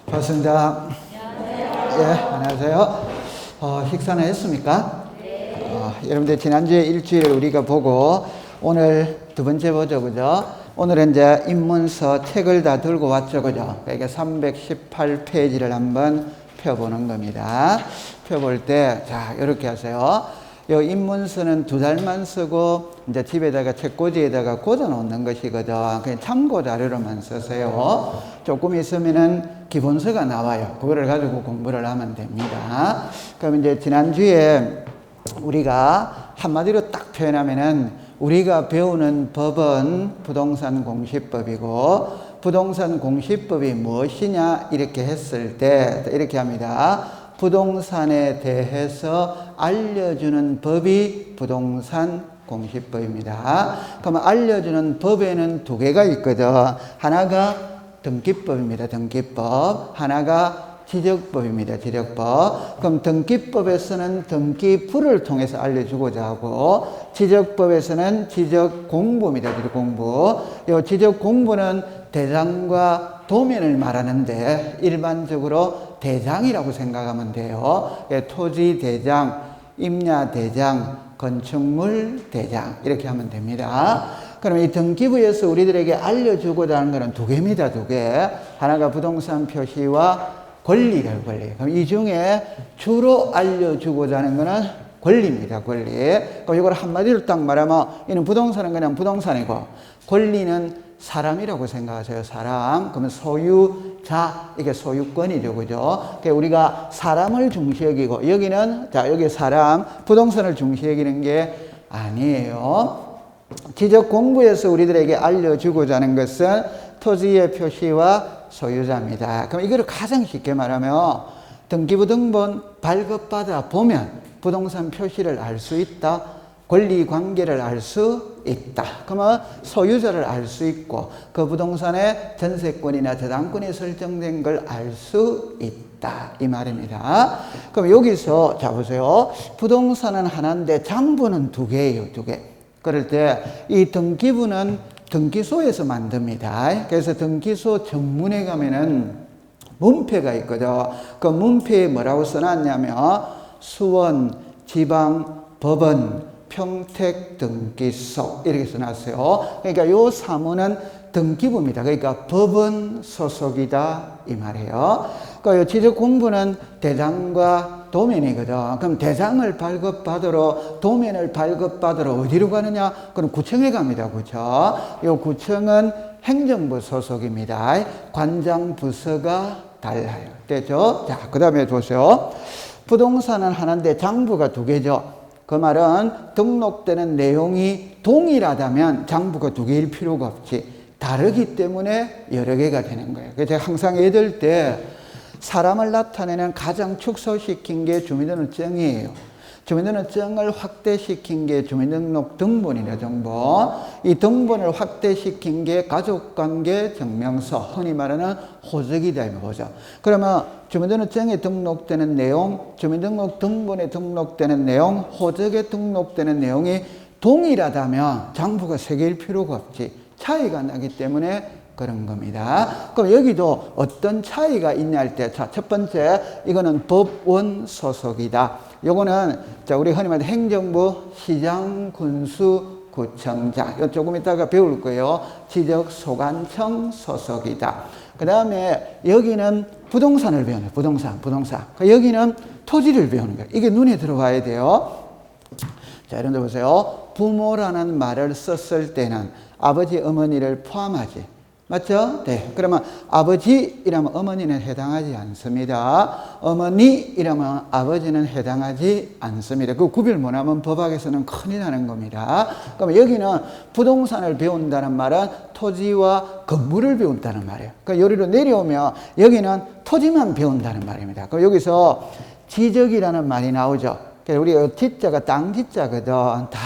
반갑습니다. 예, 안녕하세요. 식사는 했습니까? 여러분들 지난주에 일주일 우리가 보고 오늘 두 번째 보죠, 그죠? 오늘은 이제 입문서 책을 다 들고 왔죠, 그죠? 그러니까 318페이지를 한번 펴보는 겁니다. 펴볼 때, 자, 이렇게 하세요. 이 입문서는 2달만 쓰고 이제 집에다가 책꽂이에다가 꽂아 놓는 것이거든. 그냥 참고 자료로만 쓰세요. 조금 있으면은 기본서가 나와요. 그거를 가지고 공부를 하면 됩니다. 그럼 이제 지난주에 우리가 한마디로 딱 표현하면은 우리가 배우는 법은 부동산 공시법이고 부동산 공시법이 무엇이냐 이렇게 했을 때 이렇게 합니다. 부동산에 대해서 알려주는 법이 부동산 공시법입니다. 그러면 알려주는 법에는 두 개가 있거든. 하나가 등기법입니다. 등기법. 하나가 지적법입니다. 지적법. 그럼 등기법에서는 등기부를 통해서 알려주고자 하고 지적법에서는 지적공부입니다. 지적공부. 이 지적공부는 대장과 도면을 말하는데 일반적으로 대장이라고 생각하면 돼요. 토지 대장, 임야 대장, 건축물 대장 이렇게 하면 됩니다. 그럼 이 등기부에서 우리들에게 알려주고자 하는 것은 두 개입니다. 두 개. 하나가 부동산 표시와 권리를 권리. 그럼 이 중에 주로 알려주고자 하는 것은 권리입니다. 권리. 그럼 이걸 한마디로 딱 말하면 이는 부동산은 그냥 부동산이고 권리는 사람이라고 생각하세요. 사람. 그러면 소유자, 이게 소유권이죠. 그죠? 우리가 사람을 중시 여기고, 여기는, 자, 여기 사람, 부동산을 중시 여기는 게 아니에요. 지적 공부에서 우리들에게 알려주고자 하는 것은 토지의 표시와 소유자입니다. 그럼 이거를 가장 쉽게 말하면 등기부 등본 발급받아 보면 부동산 표시를 알 수 있다. 권리 관계를 알 수 있다. 그러면 소유자를 알 수 있고 그 부동산의 전세권이나 저당권이 설정된 걸 알 수 있다. 이 말입니다. 그럼 여기서 자 보세요. 부동산은 하나인데 장부는 두 개예요. 두 개. 그럴 때 이 등기부는 등기소에서 만듭니다. 그래서 등기소 정문에 가면은 문패가 있거든. 그 문패에 뭐라고 써놨냐면 수원, 지방, 법원, 평택 등기소 이렇게 써놨어요. 그러니까 요 사무는 등기부입니다. 그러니까 법원 소속이다 이 말이에요. 그러니까 지적 공부는 대장과 도면이거든. 그럼 대장을 발급받으러 도면을 발급받으러 어디로 가느냐? 그럼 구청에 갑니다. 구청. 요 구청은 행정부 소속입니다. 관장 부서가 달라요. 됐죠? 자, 그 다음에 보세요. 부동산은 하나인데 장부가 두 개죠. 그 말은 등록되는 내용이 동일하다면 장부가 두 개일 필요가 없지. 다르기 때문에 여러 개가 되는 거예요. 그래서 제가 항상 애들 때 사람을 나타내는 가장 축소시킨 게 주민등록증이에요. 주민등록증을 확대시킨 게 주민등록 등본이네, 등본. 이 등본을 확대시킨 게 가족관계 증명서, 흔히 말하는 호적이다, 호적. 그러면 주민등록증에 등록되는 내용, 주민등록 등본에 등록되는 내용, 호적에 등록되는 내용이 동일하다면 장부가 세 개일 필요가 없지. 차이가 나기 때문에 그런 겁니다. 그럼 여기도 어떤 차이가 있냐 할 때, 자, 첫 번째, 이거는 법원 소속이다. 요거는, 자, 우리 흔히 말하는 행정부, 시장, 군수, 구청장. 이거 조금 이따가 배울 거예요. 지적 소관청 소속이다. 그 다음에 여기는 부동산을 배우는 거예요. 부동산. 여기는 토지를 배우는 거예요. 이게 눈에 들어와야 돼요. 자, 여러분들 보세요. 부모라는 말을 썼을 때는 아버지, 어머니를 포함하지. 맞죠? 네. 그러면 아버지 이라면 어머니는 해당하지 않습니다. 어머니 이라면 아버지는 해당하지 않습니다. 그 구별 못하면 법학에서는 큰일 나는 겁니다. 그럼 여기는 부동산을 배운다는 말은 토지와 건물을 배운다는 말이에요. 그러니까 여기로 내려오면 여기는 토지만 배운다는 말입니다. 그럼 여기서 지적이라는 말이 나오죠. 그래서 우리가 지자가 땅 지자거든. 다.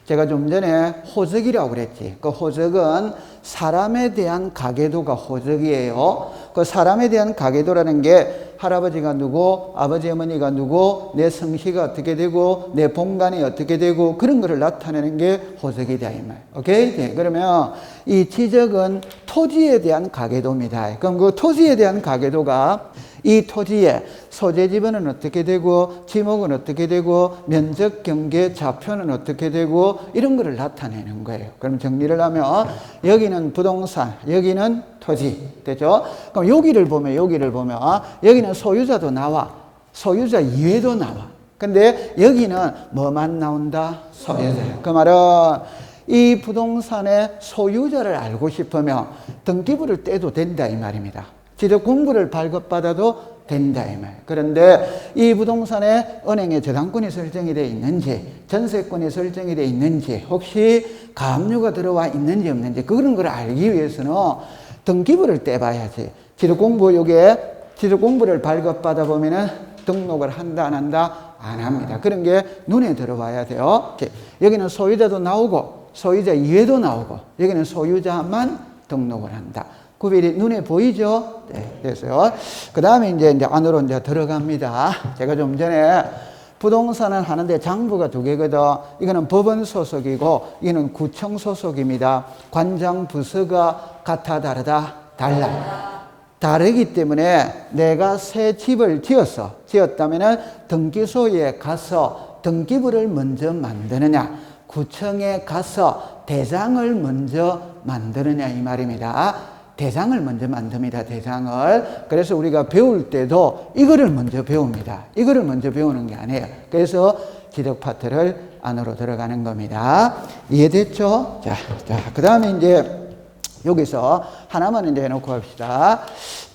제가 좀 전에 호적이라고 그랬지. 그 호적은 사람에 대한 가계도가 호적이에요. 그 사람에 대한 가계도라는 게 할아버지가 누구, 아버지 어머니가 누구, 내 성씨가 어떻게 되고, 내 본관이 어떻게 되고, 그런 거를 나타내는 게 호적이다 이 말. 오케이? 네, 그러면 이 지적은 토지에 대한 가계도입니다. 그럼 그 토지에 대한 가계도가 이 토지의 소재 지분은 어떻게 되고, 지목은 어떻게 되고, 면적, 경계, 좌표는 어떻게 되고, 이런 거를 나타내는 거예요. 그럼 정리를 하면 여기는 부동산, 여기는 토지. 되죠? 그럼 여기를 보면 여기는 소유자도 나와, 소유자 이외도 나와. 근데 여기는 뭐만 나온다? 소유자. 그 말은 이 부동산의 소유자를 알고 싶으면 등기부를 떼도 된다 이 말입니다. 지적 공부를 발급받아도 된다 이 말. 그런데 이 부동산에 은행에 저당권이 설정이 되어 있는지, 전세권이 설정이 되어 있는지, 혹시 가압류가 들어와 있는지 없는지 그런 걸 알기 위해서는 등기부를 떼봐야지. 지적 공부 요게 지적 공부를 발급받아 보면은 등록을 한다 안 한다? 안 합니다. 그런 게 눈에 들어와야 돼요. 여기는 소유자도 나오고 소유자 이외도 나오고 여기는 소유자만 등록을 한다. 구별이 눈에 보이죠? 네, 됐어요. 그 다음에 이제 안으로 이제 들어갑니다. 제가 좀 전에 부동산을 하는데 장부가 두 개거든. 이거는 법원 소속이고, 이거는 구청 소속입니다. 관장 부서가 같아, 다르다? 달라. 다르기 때문에 내가 새 집을 지었다면은 등기소에 가서 등기부를 먼저 만드느냐, 구청에 가서 대장을 먼저 만드느냐, 이 말입니다. 대장을 먼저 만듭니다. 대장을. 그래서 우리가 배울 때도 이거를 먼저 배웁니다. 이거를 먼저 배우는 게 아니에요. 그래서 지적 파트를 안으로 들어가는 겁니다. 이해됐죠? 자, 그 다음에 이제 여기서 하나만 이제 해놓고 합시다.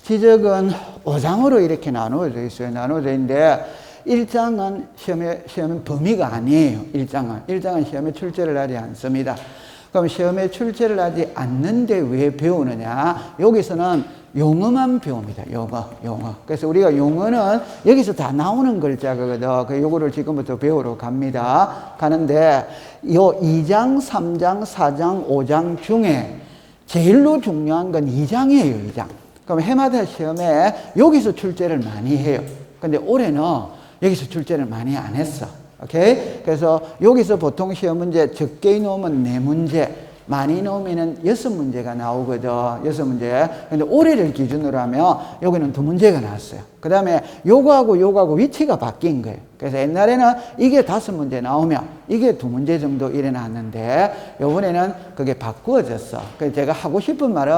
지적은 5장으로 이렇게 나누어져 있어요. 나누어져 있는데 1장은 시험에 범위가 아니에요. 1장은 시험에 출제를 하지 않습니다. 그럼 시험에 출제를 하지 않는데 왜 배우느냐? 여기서는 용어만 배웁니다. 용어. 그래서 우리가 용어는 여기서 다 나오는 글자거든. 그 요거를 지금부터 배우러 가는데 요 2장, 3장, 4장, 5장 중에 제일로 중요한 건 2장이에요. 2장. 그럼 해마다 시험에 여기서 출제를 많이 해요. 근데 올해는 여기서 출제를 많이 안 했어. 오케이? 그래서 여기서 보통 시험 문제 적게 놓으면 4문제, 많이 놓으면 6문제가 나오거든. 6문제. 근데 올해를 기준으로 하면 여기는 2문제가 나왔어요. 그 다음에 요거하고 위치가 바뀐 거예요. 그래서 옛날에는 이게 5문제 나오면 이게 2문제 정도 이래 나왔는데 요번에는 그게 바꾸어졌어. 그래서 제가 하고 싶은 말은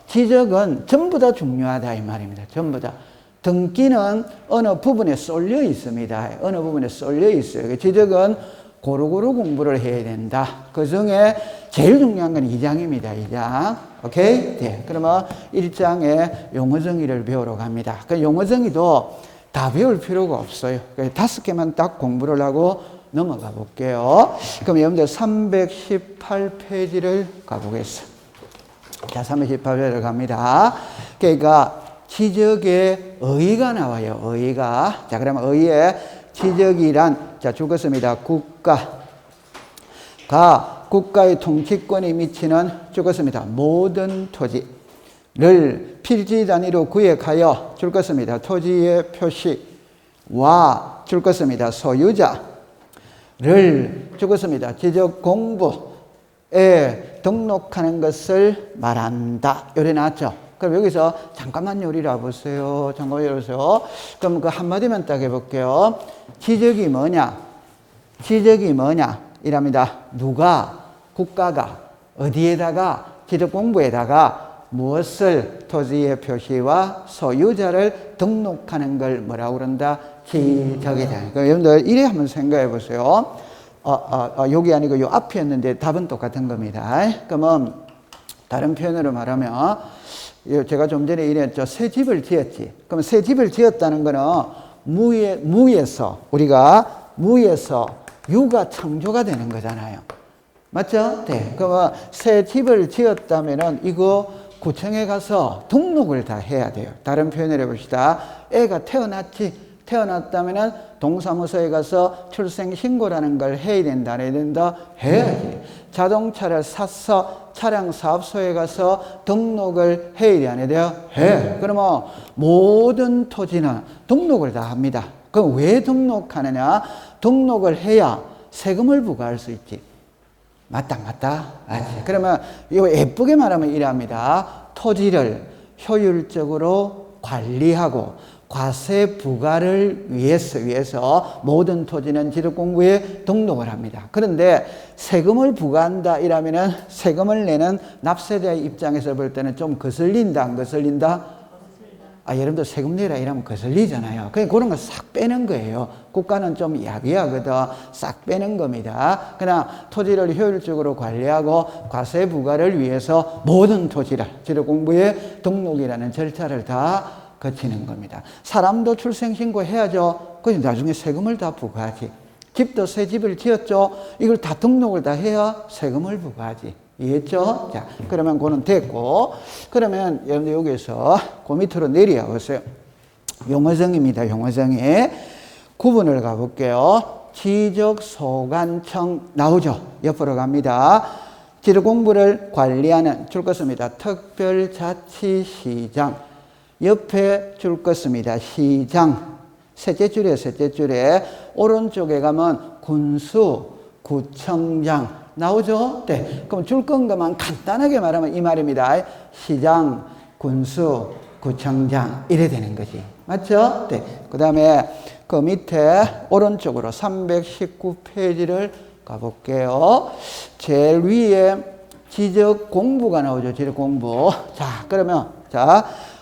지적은 전부 다 중요하다 이 말입니다. 전부 다. 등기는 어느 부분에 쏠려 있습니다. 어느 부분에 쏠려 있어요. 지적은 고루고루 공부를 해야 된다. 그 중에 제일 중요한 건 2장입니다. 2장. 오케이? 네. 그러면 1장에 용어정의를 배우러 갑니다. 그 용어정의도 다 배울 필요가 없어요. 5개만 딱 공부를 하고 넘어가 볼게요. 그럼 여러분들 318페이지를 가보겠습니다. 자, 318페이지를 갑니다. 그러니까 지적의 의의가 나와요. 의의가. 자, 그러면 의의의 지적이란, 자, 죽었습니다. 국가의 통치권이 미치는, 죽었습니다. 모든 토지를 필지 단위로 구획하여, 죽었습니다. 토지의 표시와, 죽었습니다. 소유자를, 죽었습니다. 지적 공부에 등록하는 것을 말한다. 요래 나왔죠. 그럼 여기서 잠깐만 요리를 보세요. 잠깐만 요리세요. 그럼 그 한마디만 딱 해볼게요. 지적이 뭐냐? 이랍니다. 국가가 어디에다가 지적 공부에다가 무엇을 토지의 표시와 소유자를 등록하는 걸 뭐라고 그런다? 지적이다. 그럼 여러분들 이래 한번 생각해 보세요. 여기 아니고 요 앞이었는데 답은 똑같은 겁니다. 그러면 다른 표현으로 말하면 제가 좀 전에 이랬죠. 새 집을 지었지. 그럼 새 집을 지었다는 거는 우리가 무에서 유가 창조가 되는 거잖아요. 맞죠? 네. 그러면 새 집을 지었다면은 이거 구청에 가서 등록을 다 해야 돼요. 다른 표현을 해봅시다. 애가 태어났지. 태어났다면은 동사무소에 가서 출생신고라는 걸 해야 된다, 안 해야 된다? 해야지. 자동차를 사서 차량 사업소에 가서 등록을 해야 돼, 안 해야 돼요? 해. 그러면 모든 토지는 등록을 다 합니다. 그럼 왜 등록하느냐? 등록을 해야 세금을 부과할 수 있지. 맞다. 맞지. 그러면 이거 예쁘게 말하면 이랍니다. 토지를 효율적으로 관리하고 과세 부과를 위해서 모든 토지는 지적공부에 등록을 합니다. 그런데 세금을 부과한다 이러면은 세금을 내는 납세자 입장에서 볼 때는 좀 거슬린다, 안 거슬린다? 여러분들 세금 내라 이러면 거슬리잖아요. 그냥 그런 거 싹 빼는 거예요. 국가는 좀 야비하거든. 싹 빼는 겁니다. 그냥 토지를 효율적으로 관리하고 과세 부과를 위해서 모든 토지를 지적공부에 등록이라는 절차를 다 거치는 겁니다. 사람도 출생신고 해야죠. 그래서 나중에 세금을 다 부과하지. 집도 새 집을 지었죠. 이걸 다 등록을 다 해야 세금을 부과하지. 이해했죠? 자, 그러면 그거는 됐고. 그러면 여러분들 여기서 그 밑으로 내려와 보세요. 용어정의입니다. 용어정의. 구분을 가볼게요. 지적소관청 나오죠? 옆으로 갑니다. 지적공부를 관리하는 줄 것입니다. 특별자치시장. 옆에 줄 것입니다. 시장. 셋째 줄에 오른쪽에 가면 군수, 구청장 나오죠? 네. 그럼 줄 건가만 간단하게 말하면 이 말입니다. 시장, 군수, 구청장 이래 되는 거지. 맞죠? 네. 그 다음에 그 밑에 오른쪽으로 319페이지를 가볼게요. 제일 위에 지적공부가 나오죠. 지적공부. 자, 그러면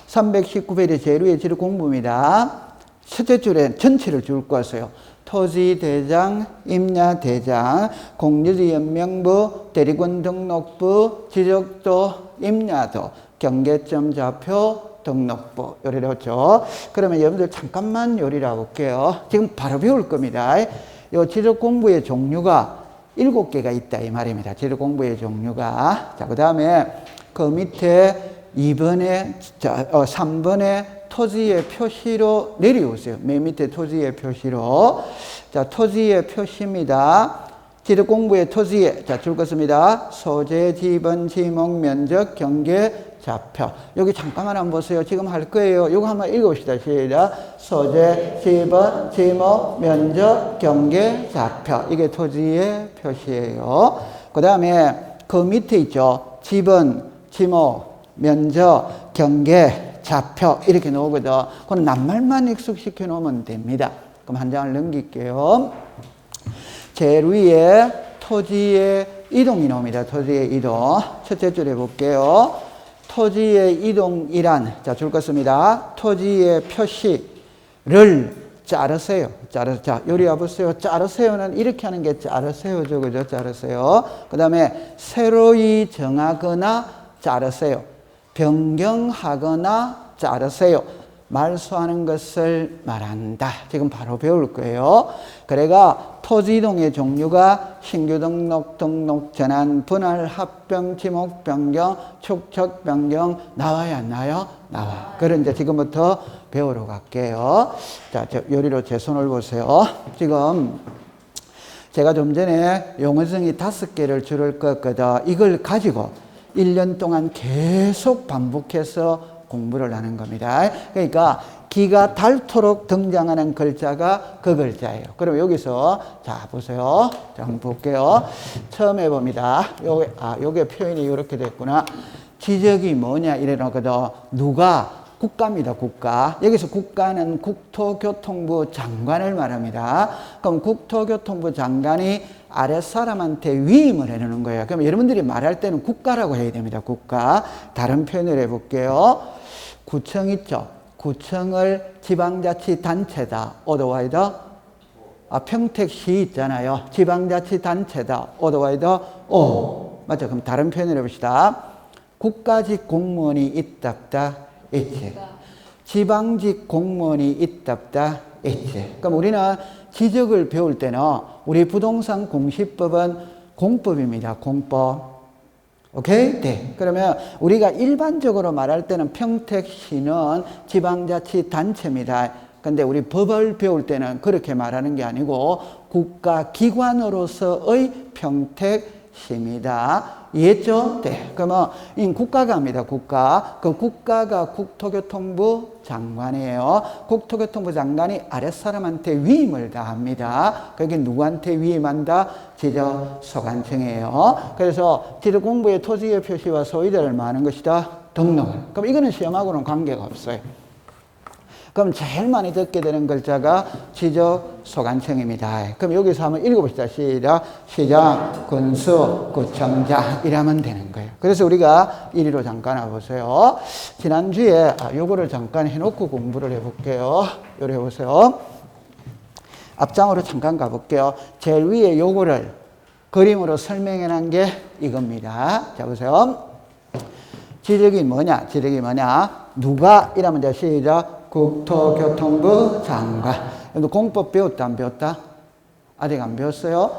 319페이지 제일 위에 지적공부입니다. 첫째 줄에 전체를 줄 거였어요. 토지대장, 임야대장, 공유지연명부, 대리군 등록부, 지적도, 임야도, 경계점 좌표, 등록부 요리를 했죠. 그러면 여러분들 잠깐만 요리를 해볼게요. 지금 바로 배울 겁니다. 이 지적공부의 종류가 7개가 있다 이 말입니다. 지적공부의 종류가. 자, 그 다음에 그 밑에 3번에 토지의 표시로 내려오세요. 맨 밑에 토지의 표시로. 자, 토지의 표시입니다. 지적공부의 토지에, 줄 것입니다. 소재, 지번, 지목, 면적, 경계, 좌표. 여기 잠깐만 한번 보세요. 지금 할 거예요. 이거 한번 읽어봅시다. 시작. 소재, 지번, 지목, 면적, 경계, 좌표. 이게 토지의 표시예요. 그 다음에 그 밑에 있죠. 지번, 지목, 면적, 경계, 좌표 이렇게 나오거든. 그건 낱말만 익숙시켜 놓으면 됩니다. 그럼 한 장을 넘길게요. 제일 위에 토지의 이동이 나옵니다. 토지의 이동. 첫째 줄 해볼게요. 토지의 이동이란, 줄 것입니다. 토지의 표시를 자르세요. 자, 요리 와보세요. 자르세요는 이렇게 하는 게 자르세요죠. 그죠? 자르세요. 그 다음에 새로이 정하거나 자르세요. 변경하거나 자르세요. 말소하는 것을 말한다. 지금 바로 배울 거예요. 그래가 토지 이동의 종류가 신규 등록, 전환, 분할, 합병, 지목 변경, 축척 변경 나와요, 안 나와요? 나와. 그럼 이제 지금부터 배우러 갈게요. 자, 요리로 제 손을 보세요. 지금 제가 좀 전에 용어정의 5개를 줄을 껐거든. 이걸 가지고 1년 동안 계속 반복해서 공부를 하는 겁니다. 그러니까 기가 닳도록 등장하는 글자가 그 글자예요. 그럼 여기서 자 보세요. 자 한번 볼게요. 처음 해봅니다. 요게 표현이 이렇게 됐구나. 지적이 뭐냐 이래놓거든. 누가 국가입니다. 국가. 여기서 국가는 국토교통부 장관을 말합니다. 그럼 국토교통부 장관이 아랫사람한테 위임을 해놓는 거예요. 그럼 여러분들이 말할 때는 국가라고 해야 됩니다. 국가. 다른 표현을 해볼게요. 구청 있죠. 구청을 지방자치단체다. 어드와이더. 평택시 있잖아요. 지방자치단체다. 어드와이더. 맞죠? 그럼 다른 표현을 해봅시다. 국가직 공무원이 있답다. 있지. 지방직 공무원이 있답다. 있지. 그럼 우리는 지적을 배울 때는 우리 부동산 공시법은 공법입니다. 공법. 오케이? 네. 그러면 우리가 일반적으로 말할 때는 평택시는 지방자치단체입니다. 근데 우리 법을 배울 때는 그렇게 말하는 게 아니고 국가기관으로서의 평택시입니다. 이해했죠? 네. 그러면 이 국가가 합니다. 국가. 그 국가가 국토교통부 장관이에요. 국토교통부 장관이 아랫사람한테 위임을 다합니다. 그게 누구한테 위임한다? 지적소관청이에요. 그래서 지적공부의 토지의 표시와 소유자를 말하는 것이다. 등록을. 그럼 이거는 시험하고는 관계가 없어요. 그럼 제일 많이 듣게 되는 글자가 지적소관청입니다. 그럼 여기서 한번 읽어봅시다. 시작. 시장, 군수, 구청장 이러면 되는 거예요. 그래서 우리가 1위로 잠깐 와보세요. 지난주에 요거를 잠깐 해놓고 공부를 해볼게요. 요래 해보세요. 앞장으로 잠깐 가볼게요. 제일 위에 요거를 그림으로 설명해 놓은 게 이겁니다. 자, 보세요. 지적이 뭐냐? 지적이 뭐냐? 누가? 이러면 돼. 시작. 국토교통부 장관. 공법 배웠다, 안 배웠다? 아직 안 배웠어요?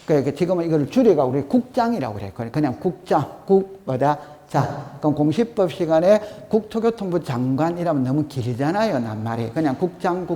그러니까 지금은 이걸 줄여가 우리 국장이라고 그래. 그냥 국장, 뭐다? 자, 그럼 공시법 시간에 국토교통부 장관이라면 너무 길잖아요, 낱말이. 그냥 국장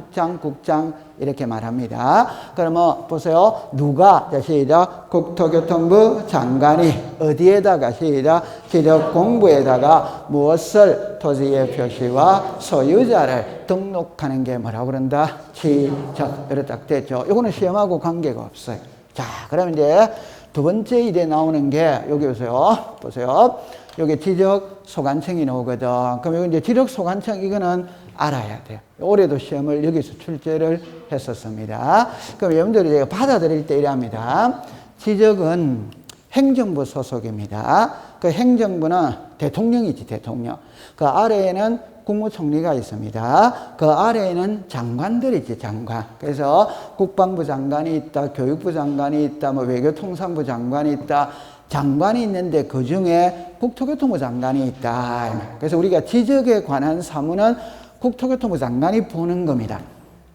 이렇게 말합니다. 그러면 보세요. 누가, 자, 시작. 국토교통부 장관이 어디에다가, 시작. 지적공부에다가 무엇을 토지의 표시와 소유자를 등록하는 게 뭐라고 그런다? 지적. 이렇게 딱 됐죠. 이거는 시험하고 관계가 없어요. 자, 그러면 이제 두 번째 일에 나오는 게 여기 보세요. 여기 지적소관청이 나오거든. 그럼 여기 이제 지적소관청 이거는 알아야 돼요. 올해도 시험을 여기서 출제를 했었습니다. 그럼 여러분들이 제가 받아들일 때 이랍니다. 지적은 행정부 소속입니다. 그 행정부는 대통령이지, 대통령. 그 아래에는 국무총리가 있습니다. 그 아래에는 장관들이지, 장관. 그래서 국방부 장관이 있다, 교육부 장관이 있다, 뭐 외교통상부 장관이 있다. 장관이 있는데 그 중에 국토교통부 장관이 있다. 그래서 우리가 지적에 관한 사무는 국토교통부 장관이 보는 겁니다.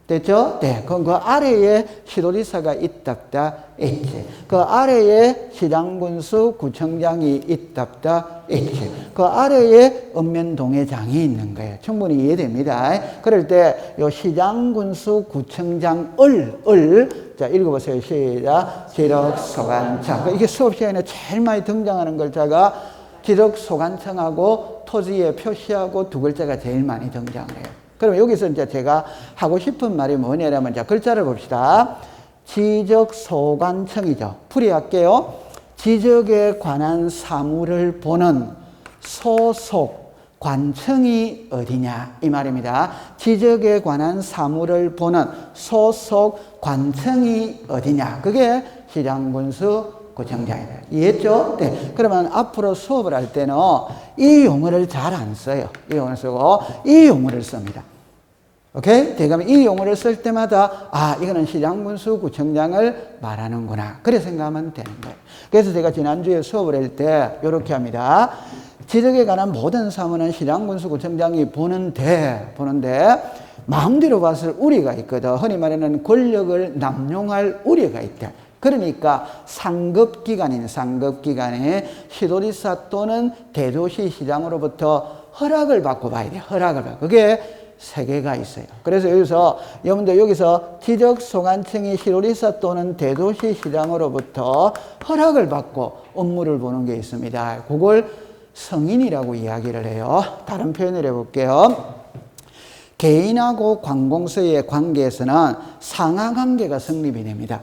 됐죠? 네. 그럼 그 아래에 시도지사가 있답다, 있지. 그 아래에 시장군수 구청장이 있답다, 있지. 그 아래에 읍면동회장이 있는 거예요. 충분히 이해됩니다. 그럴 때, 요 시장군수 구청장을, 자, 읽어보세요. 시작. 지적소관청. 이게 수업 시간에 제일 많이 등장하는 글자가 지적소관청하고 토지의 표시하고 두 글자가 제일 많이 등장을 해요. 그럼 여기서 이제 제가 하고 싶은 말이 뭐냐면, 자, 글자를 봅시다. 지적소관청이죠. 풀이할게요. 지적에 관한 사무를 보는 소속 관청이 어디냐? 이 말입니다. 지적에 관한 사무를 보는 소속 관청이 어디냐? 그게 시장군수 구청장이다. 이해했죠? 네. 그러면 앞으로 수업을 할 때는 이 용어를 잘 안 써요. 이 용어를 쓰고 이 용어를 씁니다. 오케이? 그러면 이 용어를 쓸 때마다 이거는 시장군수 구청장을 말하는구나. 그래 생각하면 되는 거예요. 그래서 제가 지난주에 수업을 할 때 이렇게 합니다. 지적에 관한 모든 사무는 시장군수 구청장이 보는데 마음대로 봤을 우리가 있거든. 흔히 말하는 권력을 남용할 우려가 있다. 그러니까 상급기관에 시도지사 또는 대도시시장으로부터 허락을 받고 봐야 돼요. 허락을 받고. 그게 세 개가 있어요. 그래서 여기서 지적소관청이 시도지사 또는 대도시시장으로부터 허락을 받고 업무를 보는 게 있습니다. 그걸 성인이라고 이야기를 해요. 다른 표현을 해볼게요. 개인하고 관공서의 관계에서는 상하관계가 성립이 됩니다.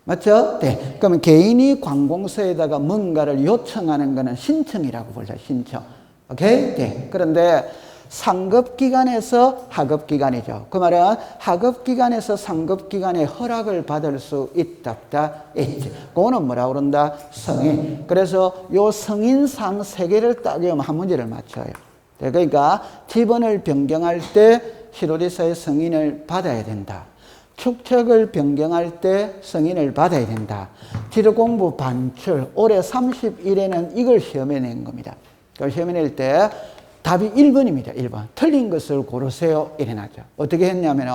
맞죠? 네. 그러면 개인이 관공서에다가 뭔가를 요청하는 것은 신청이라고 불러요. 신청. 오케이? 네. 그런데 상급기관에서 하급기관이죠. 그 말은 하급기관에서 상급기관의 허락을 받을 수 있답다, 있지. 그거는 뭐라고 그런다? 성인. 그래서 요 성인상 세 개를 따지면 한 문제를 맞춰요. 그러니까 지번을 변경할 때 시도지사의 승인을 받아야 된다. 축척을 변경할 때 승인을 받아야 된다. 지적공부 반출, 올해 30일에는 이걸 시험에 낸 겁니다. 그걸 시험에 낼 때 답이 1번입니다. 1번. 틀린 것을 고르세요. 이래 놨죠. 어떻게 했냐면,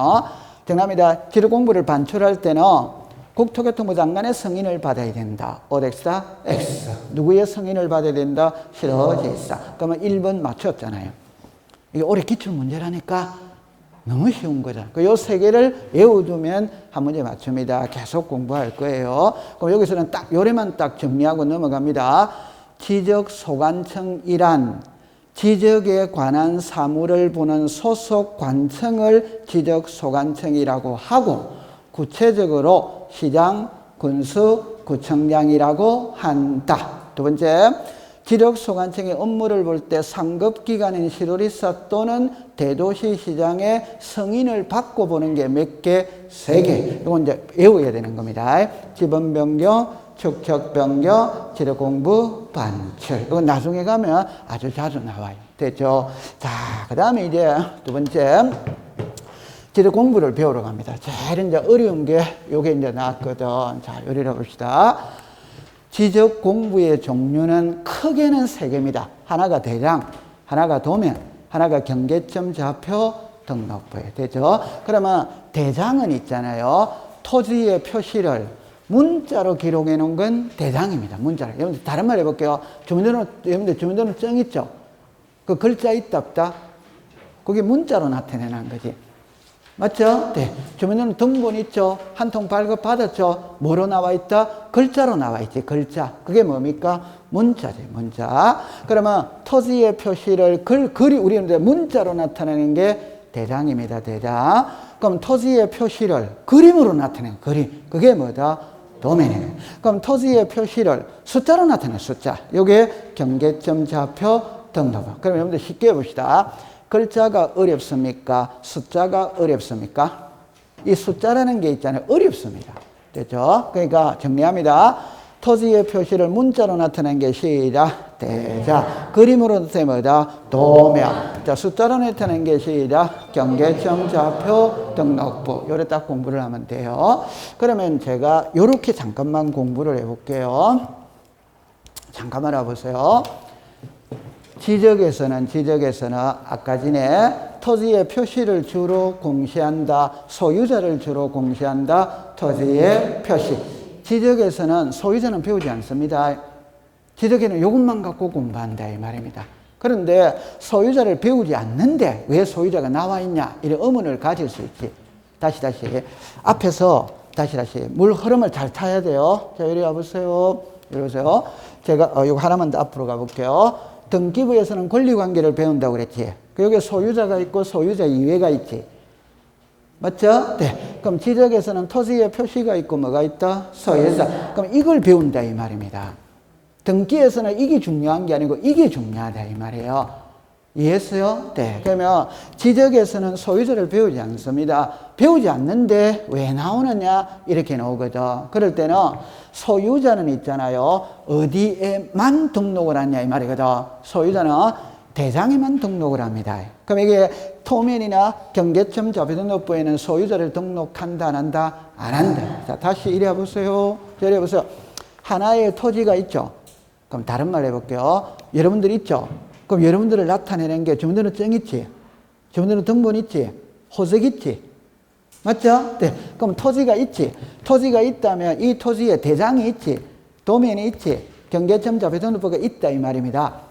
정답입니다. 지적공부를 반출할 때는 국토교통부 장관의 승인을 받아야 된다. 오덱스다? X. 누구의 승인을 받아야 된다? 시도지사. 그러면 1번 맞췄잖아요. 이게 올해 기출문제라니까 너무 쉬운 거죠. 요 세 개를 외워두면 한 문제 맞춥니다. 계속 공부할 거예요. 그럼 여기서는 딱 요래만 딱 정리하고 넘어갑니다. 지적소관청이란 지적에 관한 사무를 보는 소속 관청을 지적소관청이라고 하고, 구체적으로 시장, 군수, 구청장이라고 한다. 두 번째, 지적소관청의 업무를 볼 때 상급기관인 시도지사 또는 대도시시장의 승인을 받고 보는 게 몇 개? 3개. 이건 이제 외워야 되는 겁니다. 지번변경, 축척변경, 지력공부, 반출. 이건 나중에 가면 아주 자주 나와요. 됐죠? 자, 그 다음에 이제 두 번째, 지력공부를 배우러 갑니다. 제일 이제 어려운 게 요게 이제 나왔거든. 자, 요리를 봅시다. 지적공부의 종류는 크게는 3개입니다. 하나가 대장, 하나가 도면, 하나가 경계점 좌표 등록부에 되죠. 그러면 대장은 있잖아요. 토지의 표시를 문자로 기록해 놓은 건 대장입니다. 문자로. 여러분들 다른 말 해볼게요. 주민등록증 정 있죠? 그 글자 있다 없다? 그게 문자로 나타내는 거지. 맞죠? 네. 주민등록 등본 있죠? 한 통 발급 받았죠? 뭐로 나와 있다? 글자로 나와 있지, 글자. 그게 뭡니까? 문자지, 문자. 그러면 토지의 표시를 글이 우리는 문자로 나타내는 게 대장입니다, 대장. 그럼 토지의 표시를 그림으로 나타내는 그림. 그게 뭐다? 도면이에요. 그럼 토지의 표시를 숫자로 나타내는 숫자. 요게 경계점 좌표 등록부. 그럼 여러분들 쉽게 해봅시다. 글자가 어렵습니까? 숫자가 어렵습니까? 이 숫자라는 게 있잖아요. 어렵습니다. 됐죠? 그러니까 정리합니다. 토지의 표시를 문자로 나타낸 게 시작, 대자. 그림으로 나타낸 뭐다? 도면. 자, 숫자로 나타낸 게 시작, 경계점 좌표 등록부. 요래 딱 공부를 하면 돼요. 그러면 제가 요렇게 잠깐만 공부를 해볼게요. 잠깐만 와보세요. 지적에서는 아까 전에 토지의 표시를 주로 공시한다. 소유자를 주로 공시한다. 토지의 표시. 지적에서는 소유자는 배우지 않습니다. 지적에는 이것만 갖고 공부한다 이 말입니다. 그런데 소유자를 배우지 않는데 왜 소유자가 나와 있냐 이런 의문을 가질 수 있지. 다시 앞에서 다시 물 흐름을 잘 타야 돼요. 자, 이리 와보세요. 이리 오세요. 제가 이거 하나만 더 앞으로 가볼게요. 등기부에서는 권리관계를 배운다고 그랬지. 여기 소유자가 있고 소유자 이외가 있지. 맞죠? 네. 그럼 지적에서는 토지의 표시가 있고 뭐가 있다? 소유자. 그럼 이걸 배운다 이 말입니다. 등기에서는 이게 중요한 게 아니고 이게 중요하다 이 말이에요. 이해했어요? 네. 그러면 지적에서는 소유자를 배우지 않습니다. 배우지 않는데 왜 나오느냐 이렇게 나오거든. 그럴 때는 소유자는 있잖아요. 어디에만 등록을 하냐 이 말이거든. 소유자는 대장에만 등록을 합니다. 그럼 이게 토면이나 경계점 자비등록부에는 소유자를 등록한다 안 한다? 안 한다. 자, 다시 이래 보세요. 이래 보세요. 하나의 토지가 있죠. 그럼 다른 말 해볼게요. 여러분들 있죠. 그럼 여러분들을 나타내는 게 주민등록증 있지? 주민등록 등본 있지? 호적 있지? 맞죠? 네. 그럼 토지가 있지? 토지가 있다면 이 토지에 대장이 있지? 도면이 있지? 경계점 자비등록부가 있다 이 말입니다.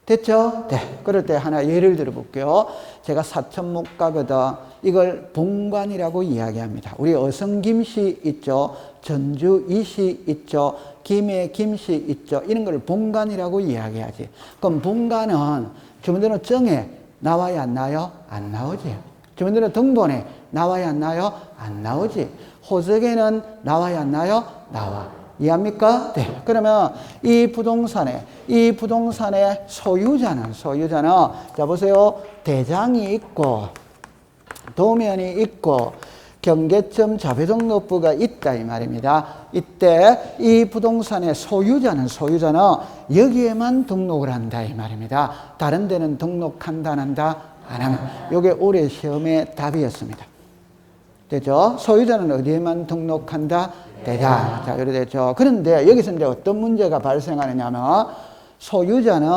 됐죠? 네. 그럴 때 하나 예를 들어 볼게요. 제가 사천목가거든. 이걸 본관이라고 이야기합니다. 우리 어성김씨 있죠? 전주 이씨 있죠? 김해 김씨 있죠? 이런 걸 본관이라고 이야기하지. 그럼 본관은 주민등록증에 나와야 안 나요? 안 나오지. 주민등록 등본에 나와야 안 나요? 안 나오지. 호적에는 나와야 안 나요? 나와. 이해합니까? 네. 그러면 이 부동산의 소유자는 자 보세요. 대장이 있고 도면이 있고 경계점 자비등록부가 있다 이 말입니다. 이때 이 부동산의 소유자는 여기에만 등록을 한다 이 말입니다. 다른 데는 등록한다 안 한다? 안 합니다. 이게 올해 시험의 답이었습니다. 됐죠? 소유자는 어디에만 등록한다? 대장. 자, 이렇게 됐죠. 그런데 여기서 이제 어떤 문제가 발생하느냐면 소유자는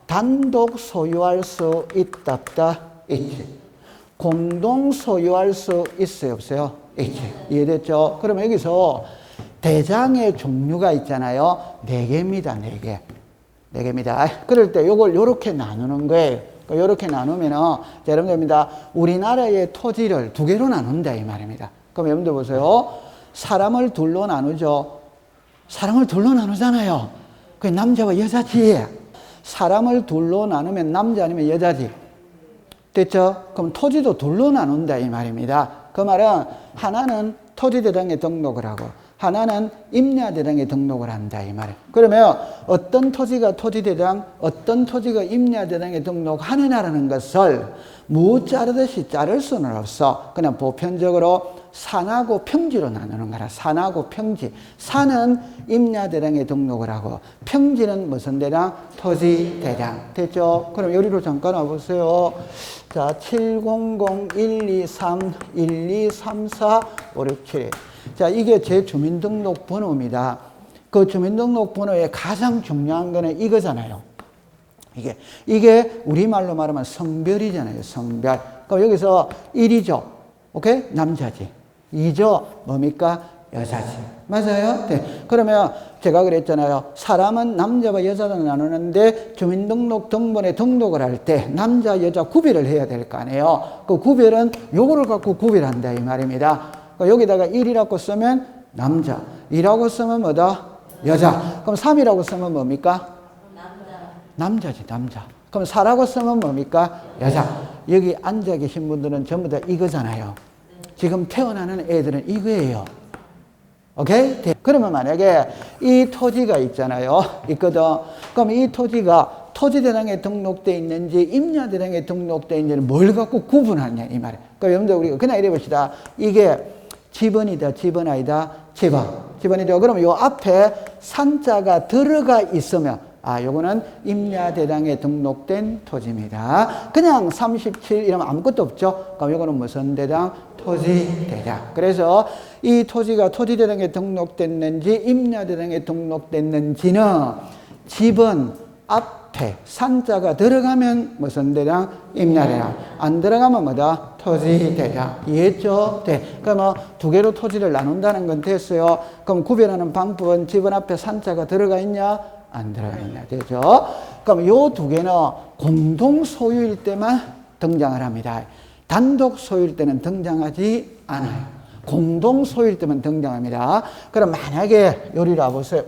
단독 소유할 수 있다 없다? 있지. 공동 소유할 수 있어요 없어요? 있지. 이해됐죠? 그러면 여기서 대장의 종류가 있잖아요. 4개입니다. 4개. 4개입니다. 그럴 때 이걸 이렇게 나누는 거예요. 이렇게 나누면은, 자, 여러분들입니다. 우리나라의 토지를 두 개로 나눈다, 이 말입니다. 그럼 여러분들 보세요. 사람을 둘로 나누죠. 사람을 둘로 나누잖아요. 그게 남자와 여자지. 사람을 둘로 나누면 남자 아니면 여자지. 됐죠? 그럼 토지도 둘로 나눈다, 이 말입니다. 그 말은 하나는 토지대장에 등록을 하고 하나는 임야대장에 등록을 한다, 이 말이에요. 그러면 어떤 토지가 토지대장, 어떤 토지가 임야대장에 등록하느냐라는 것을 무 자르듯이 자를 수는 없어. 그냥 보편적으로 산하고 평지로 나누는 거라. 산하고 평지. 산은 임야대장에 등록을 하고 평지는 무슨 대장? 토지대장. 됐죠? 그럼 여기로 잠깐 와보세요. 자, 700, 123, 1234, 567. 자, 이게 제 주민등록번호입니다. 그 주민등록번호의 가장 중요한 거는 이거잖아요. 이게 우리말로 말하면 성별이잖아요. 성별. 그럼 여기서 1이죠. 오케이? 남자지. 2죠. 뭡니까? 여자지. 맞아요? 네. 그러면 제가 그랬잖아요. 사람은 남자와 여자로 나누는데 주민등록 등본에 등록을 할 때 남자, 여자 구별을 해야 될 거 아니에요. 그 구별은 요거를 갖고 구별한다, 이 말입니다. 여기다가 1이라고 쓰면 남자, 2라고 쓰면 뭐다? 여자. 그럼 3이라고 쓰면 뭡니까? 남자지, 남자. 그럼 4라고 쓰면 뭡니까? 여자. 여기 앉아 계신 분들은 전부 다 이거잖아요. 지금 태어나는 애들은 이거예요. 오케이? 그러면 만약에 이 토지가 있잖아요. 있거든. 그럼 이 토지가 토지대장에 등록되어 있는지 임야대장에 등록되어 있는지를 뭘 갖고 구분하냐, 이 말이에요. 그러니까 여러분들 우리가 그냥 이래 봅시다. 이게 집원이다, 집원 아니다, 집원. 집원이죠. 그러면 요 앞에 산자가 들어가 있으면 요거는 임야대장에 등록된 토지입니다. 그냥 37 이러면 아무것도 없죠. 그럼 요거는 무슨 대장? 토지대장. 그래서 이 토지가 토지대장에 등록됐는지 임야대장에 등록됐는지는 집은 앞에 산자가 들어가면 무슨 대장? 임야대장. 안 들어가면 뭐다? 토지대장. 이해했죠? 네. 그러면 두 개로 토지를 나눈다는 건 됐어요. 그럼 구별하는 방법은 집은 앞에 산자가 들어가 있냐? 안 들어가 있냐? 되죠? 그럼 요 두 개는 공동 소유일 때만 등장을 합니다. 단독 소유일 때는 등장하지 않아요. 공동 소유일 때만 등장합니다. 그럼 만약에 요리를 와보세요.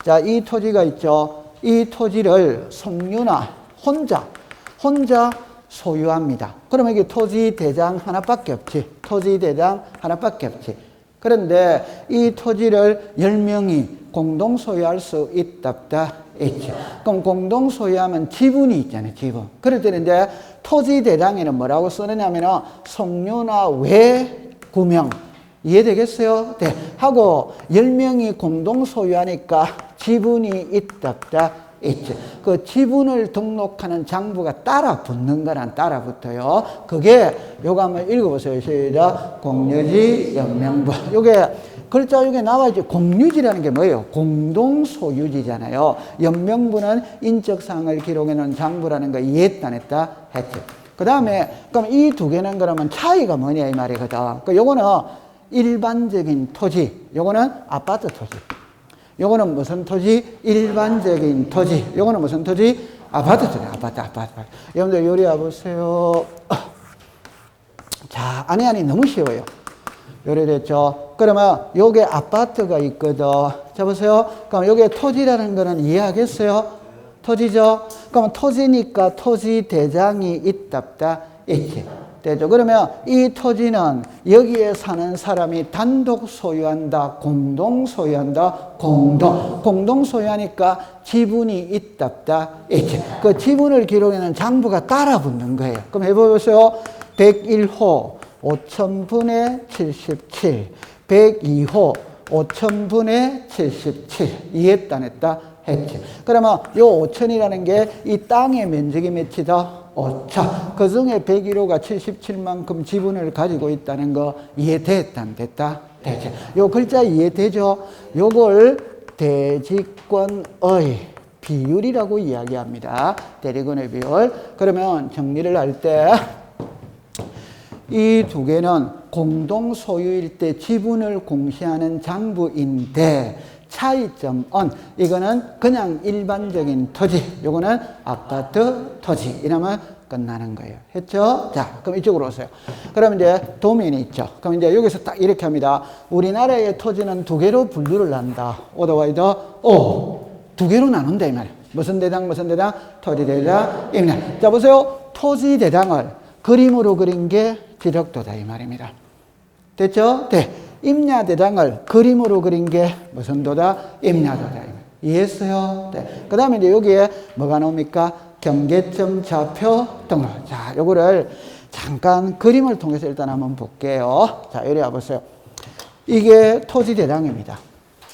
자, 이 토지가 있죠. 이 토지를 손녀나 혼자 소유합니다. 그러면 이게 토지대장 하나밖에 없지. 토지대장 하나밖에 없지. 그런데 이 토지를 10명이 공동 소유할 수 있답다. 있죠. 그럼 공동 소유하면 지분이 있잖아요. 지분. 그럴 때는 이제 토지대장에는 뭐라고 쓰느냐면 손녀나 외구명. 이해되겠어요? 네. 하고 10명이 공동 소유하니까 지분이 있답다. 있죠. 그 지분을 등록하는 장부가 따라 붙는 거란 따라 붙어요. 그게 요거 한번 읽어보세요. 시작. 공유지 연명부. 요게 글자 중에 나와야지. 공유지라는 게 뭐예요? 공동 소유지잖아요. 연명부는 인적사항을 기록해 놓은 장부라는 거 이해했다 안 했다? 했죠. 그 다음에 그럼 이 두 개는 그러면 차이가 뭐냐 이 말이거든. 그 요거는 일반적인 토지, 요거는 아파트 토지. 요거는 무슨 토지? 일반적인 토지. 요거는 무슨 토지? 아파트 토지. 아파트. 여러분들 요리 와보세요. 자, 아니, 너무 쉬워요. 요리됐죠? 그러면 요게 아파트가 있거든. 자, 보세요. 그럼 요게 토지라는 거는 이해하겠어요? 토지죠? 그럼 토지니까 토지 대장이 있답다. 있지. 되죠. 그러면 이 토지는 여기에 사는 사람이 단독 소유한다, 공동 소유한다, 공동 소유하니까 지분이 있답다. 있지. 그 지분을 기록하는 장부가 따라 붙는 거예요. 그럼 해보세요. 101호 5000분의 77, 102호 5000분의 77. 이해했다, 안 했다? 했지. 그러면 요 5000이라는 게 이 땅의 면적이 몇이다? 5차. 그 중에 101호가 77만큼 지분을 가지고 있다는 거 이해됐다, 안 됐다? 되죠. 요 글자 이해되죠? 요걸 대지권의 비율이라고 이야기합니다. 대지권의 비율. 그러면 정리를 할 때 이 두 개는 공동 소유일 때 지분을 공시하는 장부인데 차이점은 이거는 그냥 일반적인 토지, 요거는 아파트 토지 이러면 끝나는 거예요. 했죠? 자, 그럼 이쪽으로 오세요. 그럼 이제 도면이 있죠. 그럼 이제 여기서 딱 이렇게 합니다. 우리나라의 토지는 두 개로 분류를 한다. 오더와이더 두 개로 나눈다 이 말이에요. 무슨 대장 무슨 대장? 토지 대장 임야. 자 보세요. 토지 대장을 그림으로 그린 게 지적도다 이 말입니다. 됐죠? 네. 임야 대장을 그림으로 그린 게 무슨 도다? 임야도다. 이해했어요? 네. 그 다음에 이제 여기에 뭐가 나옵니까? 경계점 좌표 등록. 자, 요거를 잠깐 그림을 통해서 일단 한번 볼게요. 자, 이리 와보세요. 이게 토지 대장입니다.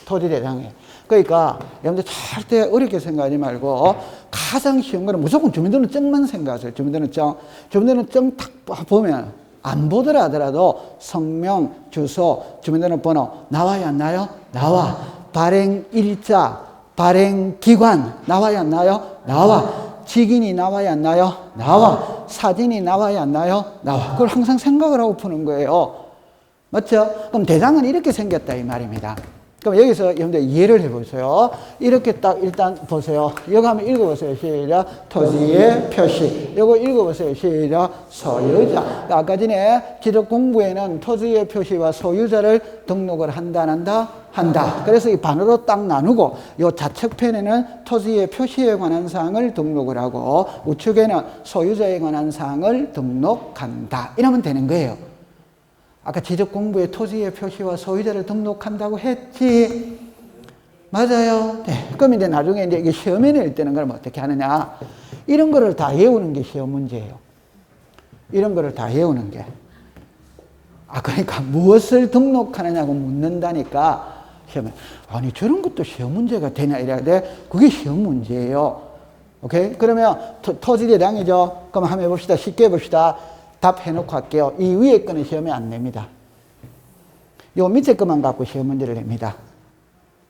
토지 대장이에요. 그러니까 여러분들 절대 어렵게 생각하지 말고 가장 쉬운 거는 무조건 주민등록 증만 생각하세요. 주민등록 증. 주민등록 증 딱 보면 안 보더라 하더라도 성명, 주소, 주민등록 번호 나와야 안 나요? 나와. 발행 일자, 발행 기관 나와야 안 나요? 나와. 직인이 나와야 안 나요? 나와. 사진이 나와야 안 나요? 나와. 그걸 항상 생각을 하고 푸는 거예요. 맞죠? 그럼 대장은 이렇게 생겼다 이 말입니다. 그럼 여기서 여러분들 이해를 해보세요. 이렇게 딱 일단 보세요. 이거 한번 읽어보세요. 시작. 토지의 표시. 이거 읽어보세요. 시작. 소유자. 아까 전에 지적 공부에는 토지의 표시와 소유자를 등록을 한다, 안 한다? 한다. 그래서 이 반으로 딱 나누고 이 좌측편에는 토지의 표시에 관한 사항을 등록을 하고 우측에는 소유자에 관한 사항을 등록한다. 이러면 되는 거예요. 아까 지적 공부에 토지의 표시와 소유자를 등록한다고 했지. 맞아요. 네. 그럼 이제 나중에 이제 이게 시험에 낼 때는 그럼 어떻게 하느냐. 이런 거를 다 외우는 게 시험 문제예요. 이런 거를 다 외우는 게. 그러니까 무엇을 등록하느냐고 묻는다니까. 시험에. 아니, 저런 것도 시험 문제가 되냐 이래야 돼. 그게 시험 문제예요. 오케이? 그러면 토지 대장이죠. 그럼 한번 해봅시다. 쉽게 해봅시다. 답해놓고 할게요. 이 위에 거는 시험에 안 냅니다. 요 밑에 것만 갖고 시험 문제를 냅니다.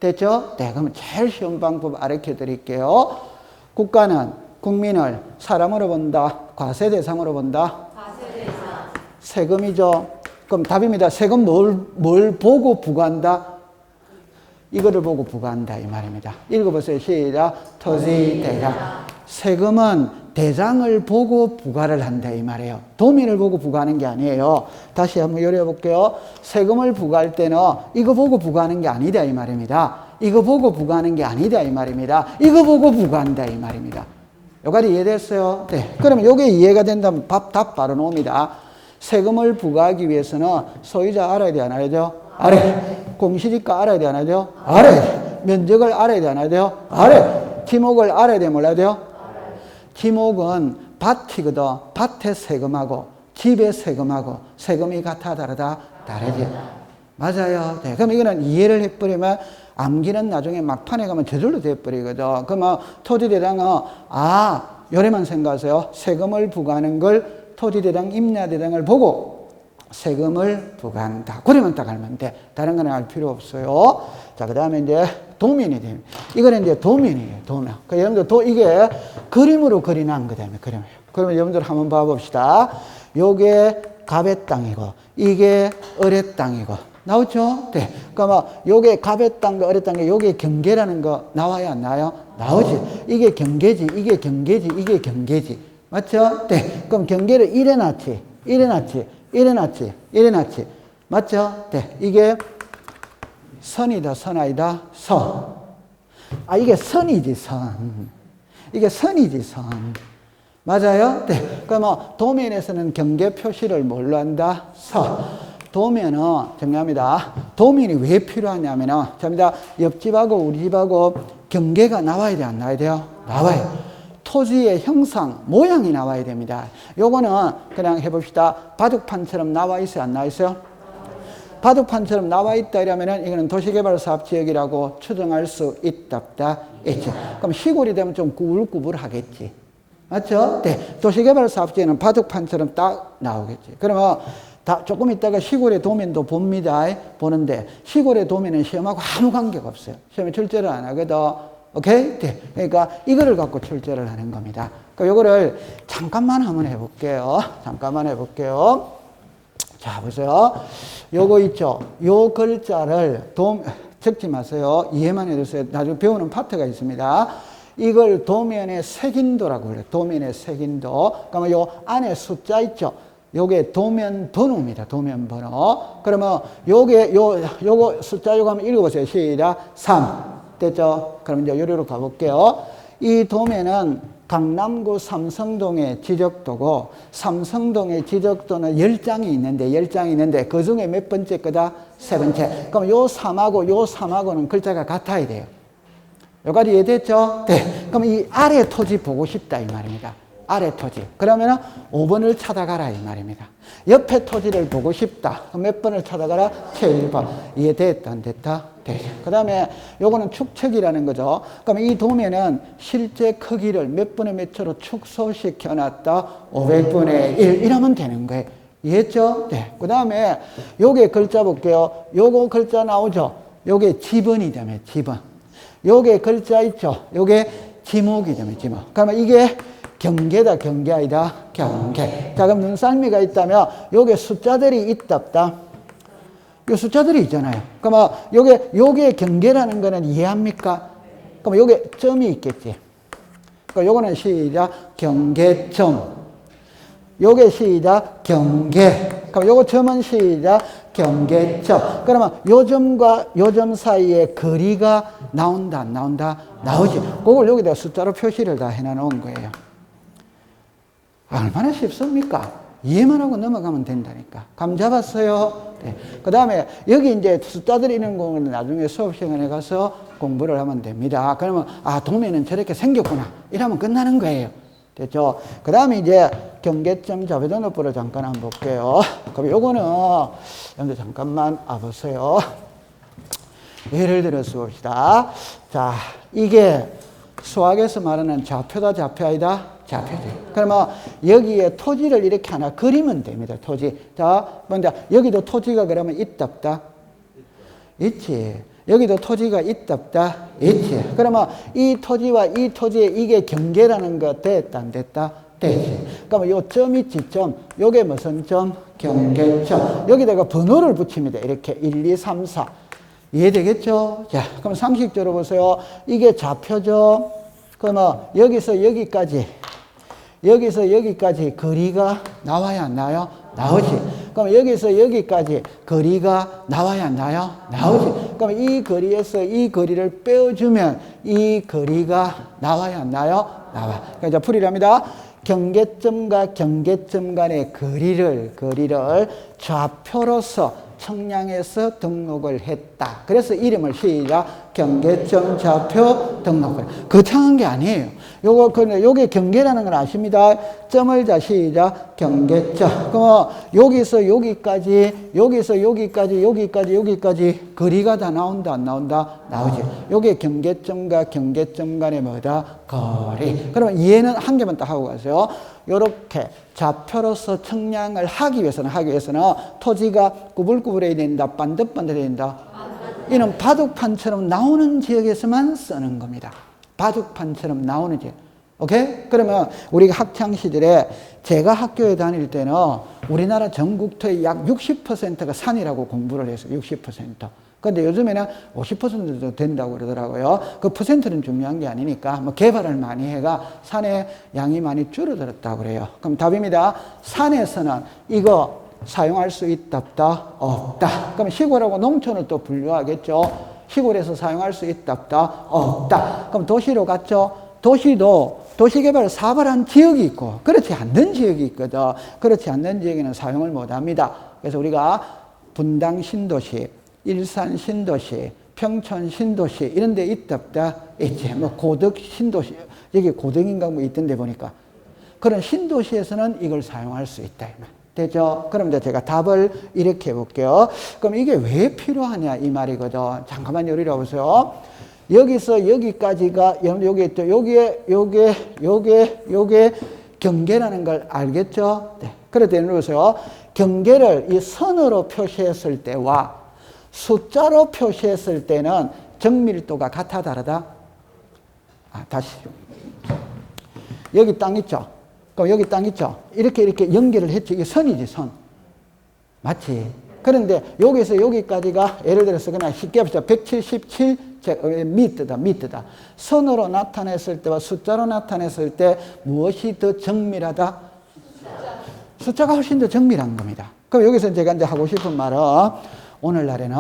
됐죠? 네, 그러면 제일 쉬운 방법 알려 드릴게요. 국가는 국민을 사람으로 본다? 과세 대상으로 본다? 과세 대상. 세금이죠. 그럼 답입니다. 세금 뭘 보고 부과한다? 이거를 보고 부과한다 이 말입니다. 읽어보세요. 시작. 토지 대장. 세금은 대장을 보고 부과를 한다 이 말이에요. 도민을 보고 부과하는 게 아니에요. 다시 한번 열어볼게요. 세금을 부과할 때는 이거 보고 부과하는 게 아니다 이 말입니다. 이거 보고 부과하는 게 아니다 이 말입니다. 이거 보고 부과한다 이 말입니다. 여기까지 이해됐어요? 네. 그러면 이게 이해가 된다면 답 바로 나옵니다. 세금을 부과하기 위해서는 소유자 알아야 돼 안 알아야 돼요? 알아야. 공시지가 알아야 돼 안 알아야 돼요? 알아야. 면적을 알아야 돼 안 알아야 돼요? 알아야. 지목을 알아야 돼 몰라야 돼요? 지목은 밭이거든. 밭의 세금하고 집의 세금하고 세금이 같아 다르다? 다르지. 맞아요. 네. 그럼 이거는 이해를 해버리면 암기는 나중에 막판에 가면 저절로 돼버리거든. 그러면 토지대장은 요래만 생각하세요. 세금을 부과하는 걸 토지대장, 임야대장을 보고 세금을 부과한다. 그러면 딱 알면 돼. 다른 거는 알 필요 없어요. 자, 그 다음에 이제 도면이 됩니다. 이거는 이제 도면이에요. 도면. 그 여러분들 이게 그림으로 그리는 거다며 그림이에요. 그러면 여러분들 한번 봐봅시다. 요게 갑의 땅이고 이게 을의 땅이고 나오죠? 네. 그러면 요게 갑의 땅과 을의 땅, 요게 경계라는 거 나와요 안 나와요? 나오지. 이게 경계지, 이게 경계지, 이게 경계지. 맞죠? 네. 그럼 경계를 이래 놨지, 이래 놨지, 이래 놨지, 이래 놨지. 맞죠? 네. 이게 선이다, 선 아니다? 선. 이게 선이지, 선. 이게 선이지, 선. 맞아요? 네. 그러면 도면에서는 경계 표시를 뭘로 한다? 선. 도면은 정리합니다. 도면이 왜 필요하냐면은, 접니다. 옆집하고 우리 집하고 경계가 나와야 돼, 안 나와야 돼요? 나와요. 토지의 형상, 모양이 나와야 됩니다. 요거는 그냥 해봅시다. 바둑판처럼 나와 있어요, 안 나와 있어요? 바둑판처럼 나와 있다 이러면은 이거는 도시개발사업지역이라고 추정할 수 있다, 없다? 있죠. 그럼 시골이 되면 좀 구불구불하겠지. 맞죠? 네. 도시개발사업지에는 바둑판처럼 딱 나오겠지. 그러면 조금 있다가 시골의 도면도 봅니다. 보는데 시골의 도면은 시험하고 아무 관계가 없어요. 시험에 출제를 안 하거든. 오케이? 네. 그러니까 이거를 갖고 출제를 하는 겁니다. 그러니까 요거를 잠깐만 한번 해볼게요. 잠깐만 해볼게요. 자, 보세요. 요거 있죠. 요 글자를 적지 마세요. 이해만 해주세요. 나중에 배우는 파트가 있습니다. 이걸 도면의 색인도라고 그래요. 도면의 색인도. 그러면 요 안에 숫자 있죠. 요게 도면 번호입니다. 도면 번호. 그러면 요거 숫자 요거 한번 읽어보세요. 시작. 3. 됐죠? 그럼 이제 요리로 가볼게요. 이 도면은 강남구 삼성동의 지적도고, 삼성동의 지적도는 10장이 있는데, 그 중에 몇 번째 거다? 세 번째. 그럼 요 3하고는 글자가 같아야 돼요. 여기까지 이해됐죠? 네. 그럼 이 아래 토지 보고 싶다, 이 말입니다. 아래 토지. 그러면 5번을 찾아가라, 이 말입니다. 옆에 토지를 보고 싶다. 그럼 몇 번을 찾아가라? 7번. 이해됐다, 안 됐다? 네. 그 다음에 요거는 축척이라는 거죠. 그럼 이 도면은 실제 크기를 몇 분의 몇 초로 축소시켜 놨다? 500분의 1. 이러면 되는 거예요. 이해했죠? 네. 그 다음에 요게 글자 볼게요. 요거 글자 나오죠? 요게 지번이잖아요, 지번. 요게 글자 있죠? 요게 지목이잖아요, 지목. 그러면 이게 경계다, 경계 아니다? 경계. 자, 그럼 눈썰미가 있다면 요게 숫자들이 있다, 없다? 요 숫자들이 있잖아요. 그러면 요게 경계라는 거는 이해합니까? 그럼 요게 점이 있겠지. 그러니까 요거는 시작, 경계점. 요게 시작, 경계. 그럼 요거 점은 시작, 경계점. 그러면 요 점과 요 점 사이에 거리가 나온다, 안 나온다? 나오지. 그걸 여기다 숫자로 표시를 다 해놓은 거예요. 얼마나 쉽습니까? 이해만 하고 넘어가면 된다니까. 감 잡았어요? 네. 그 다음에 여기 이제 숫자들이 있는 거는 나중에 수업 시간에 가서 공부를 하면 됩니다. 그러면, 아, 도면은 저렇게 생겼구나. 이러면 끝나는 거예요. 됐죠? 그 다음에 이제 경계점 자배도너법을 잠깐 한번 볼게요. 그럼 요거는, 여러분들 잠깐만 와보세요. 예를 들어서 봅시다. 자, 이게 수학에서 말하는 좌표다, 좌표 아니다? 좌표지. 그러면 여기에 토지를 이렇게 하나 그리면 됩니다. 토지. 자, 먼저 여기도 토지가 그러면 있다, 없다? 있지. 여기도 토지가 있다, 없다? 있지. 그러면 이 토지와 이 토지의 이게 경계라는 거 됐다, 안 됐다? 됐지. 그러면 요 점 있지, 점. 요게 무슨 점? 경계점. 여기다가 번호를 붙입니다. 이렇게 1, 2, 3, 4. 이해되겠죠? 자, 그럼 상식적으로 보세요. 이게 좌표죠? 그러면 여기서 여기까지 거리가 나와야 안 나요? 나오지. 그럼 여기서 여기까지 거리가 나와야 안 나요? 나오지. 그럼 이 거리에서 이 거리를 빼어주면 이 거리가 나와야 안 나요? 나와. 그러니까 풀이랍니다. 경계점과 경계점 간의 거리를 좌표로서 청량해서 등록을 했다. 그래서 이름을 시작, 경계점 좌표 등록을. 거창한 게 아니에요. 요게 경계라는 걸 아십니다. 점을 자 시작, 경계점. 그럼 여기서 여기까지 거리가 다 나온다, 안 나온다? 나오지. 요게 경계점과 경계점 간의 뭐다? 거리. 그러면 이해는 한 개만 딱 하고 가세요. 요렇게 좌표로서 청량을 하기 위해서는 토지가 구불구불해야 된다, 반듯반듯해야 된다. 이는 바둑판처럼 나오는 지역에서만 쓰는 겁니다. 바둑판처럼 나오는 지역. 오케이? 그러면 우리가 학창시절에 제가 학교에 다닐 때는 우리나라 전국토의 약 60%가 산이라고 공부를 했어요. 60%. 근데 요즘에는 50%도 된다고 그러더라고요. 그 퍼센트는 중요한 게 아니니까 뭐 개발을 많이 해가 산의 양이 많이 줄어들었다고 그래요. 그럼 답입니다. 산에서는 이거 사용할 수 있다, 없다? 없다. 그럼 시골하고 농촌을 또 분류하겠죠. 시골에서 사용할 수 있다, 없다? 없다. 그럼 도시로 갔죠. 도시도 도시개발을 사발한 지역이 있고 그렇지 않는 지역이 있거든. 그렇지 않는 지역에는 사용을 못합니다. 그래서 우리가 분당 신도시, 일산 신도시, 평촌 신도시 이런 데 있다, 없다? 있지. 뭐 고덕 신도시, 여기 고덕인가 뭐 있던데 보니까 그런 신도시에서는 이걸 사용할 수 있다. 되죠? 그럼 이제 제가 답을 이렇게 해볼게요. 그럼 이게 왜 필요하냐 이 말이거든. 잠깐만 여기로 보세요. 여기서 여기까지가 요게 경계라는 걸 알겠죠? 네. 그래도 예를 들어서 경계를 이 선으로 표시했을 때와 숫자로 표시했을 때는 정밀도가 같아, 다르다? 아, 다시. 여기 땅 있죠? 그럼 여기 땅 있죠? 이렇게 연결을 했지. 이게 선이지, 선. 맞지? 그런데 여기서 여기까지가 예를 들어서 그냥 쉽게 합시다. 177m다. 미터다. 선으로 나타냈을 때와 숫자로 나타냈을 때 무엇이 더 정밀하다? 숫자가 훨씬 더 정밀한 겁니다. 그럼 여기서 제가 이제 하고 싶은 말은 오늘날에는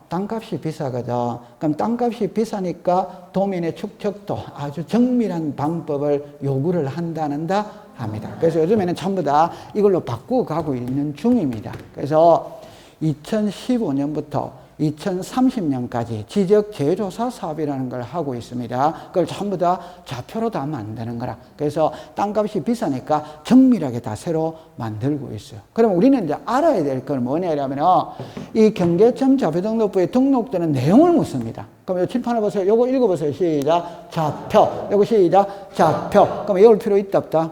땅값이 비싸거든. 그럼 땅값이 비싸니까 도민의 축적도 아주 정밀한 방법을 요구를 한다는다 합니다. 그래서 요즘에는 전부 다 이걸로 바꾸어 가고 있는 중입니다. 그래서 2015년부터 2030년까지 지적 재조사 사업이라는 걸 하고 있습니다. 그걸 전부 다 좌표로 다 만드는 거라. 그래서 땅값이 비싸니까 정밀하게 다 새로 만들고 있어요. 그럼 우리는 이제 알아야 될 건 뭐냐면 이 경계점 좌표등록부에 등록되는 내용을 묻습니다. 그럼 이 칠판을 보세요. 요거 읽어보세요. 시작. 좌표. 요거 시작. 좌표. 그럼 외울 필요 있다 없다?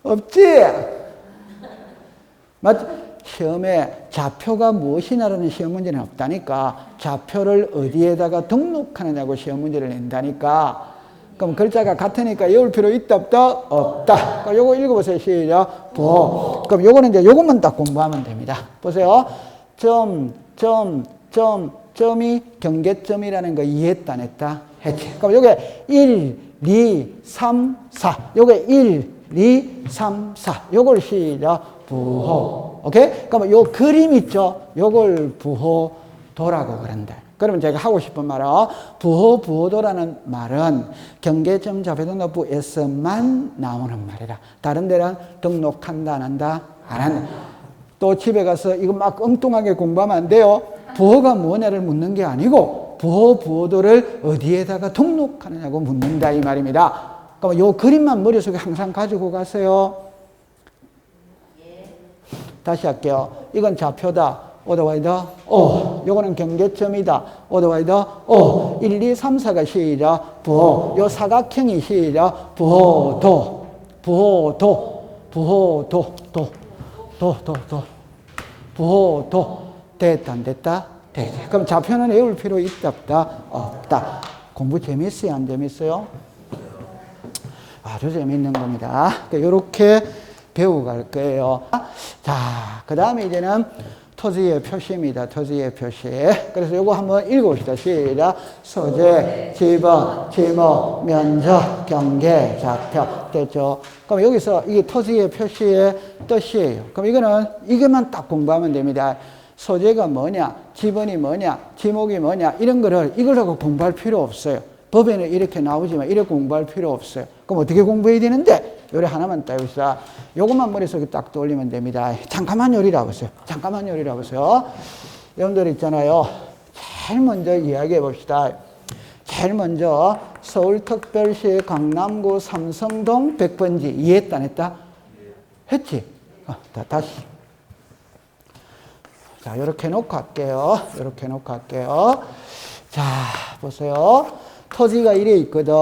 없지? 맞지? 시험에 좌표가 무엇이냐라는 시험 문제는 없다니까. 좌표를 어디에다가 등록하느냐고 시험 문제를 낸다니까. 그럼 글자가 같으니까 외울 필요 있다 없다? 없다. 그럼 요거 읽어보세요. 시작. 보. 그럼 요거는 이제 요것만 딱 공부하면 됩니다. 보세요. 점이 경계점이라는 거 이해했다 안 했다? 했지. 그럼 요게 1, 2, 3, 4. 요게 1, 2, 3, 4. 요걸 시작. 부호. 오케이? 그러면 요 그림 있죠? 요걸 부호도라고 그런다. 그러면 제가 하고 싶은 말은 부호도라는 말은 경계점 좌표등록부에서만 나오는 말이라. 다른 데는 등록한다 안 한다? 안 한다. 또 집에 가서 이거 막 엉뚱하게 공부하면 안 돼요. 부호가 뭐냐를 묻는 게 아니고 부호도를 어디에다가 등록하느냐고 묻는다 이 말입니다. 그럼 요 그림만 머릿속에 항상 가지고 가세요. 다시 할게요. 이건 좌표다. 오더와이더 오. 요거는 경계점이다. 오더와이더 오. 1, 2, 3, 4가 시작. 부호. 요 사각형이 시작. 부호도. 부호도. 됐다 안 됐다? 됐다. 그럼 좌표는 외울 필요 있다 없다? 없다. 공부 재밌어요 안 재밌어요? 아주 재밌는 겁니다. 요렇게 배워갈 거예요. 자, 그 다음에 이제는 토지의 표시입니다. 토지의 표시. 그래서 요거 한번 읽어봅시다. 시작. 소재, 지번, 지목, 면적, 경계, 좌표. 됐죠? 그럼 여기서 이게 토지의 표시의 뜻이에요. 그럼 이거는 이게만 딱 공부하면 됩니다. 소재가 뭐냐, 지번이 뭐냐, 지목이 뭐냐, 이런 거를 이걸 하고 공부할 필요 없어요. 법에는 이렇게 나오지만 이렇게 공부할 필요 없어요. 그럼 어떻게 공부해야 되는데? 요래 하나만 따봅시다. 요것만 머릿속에 딱 떠올리면 됩니다. 잠깐만 요리라 보세요. 잠깐만 요리라 보세요. 여러분들 있잖아요. 제일 먼저 이야기해 봅시다. 제일 먼저 서울특별시 강남구 삼성동 100번지 이해했다 안 했다? 했지? 다시. 자, 요렇게 놓고 할게요. 요렇게 놓고 할게요. 자, 보세요. 토지가 이래 있거든.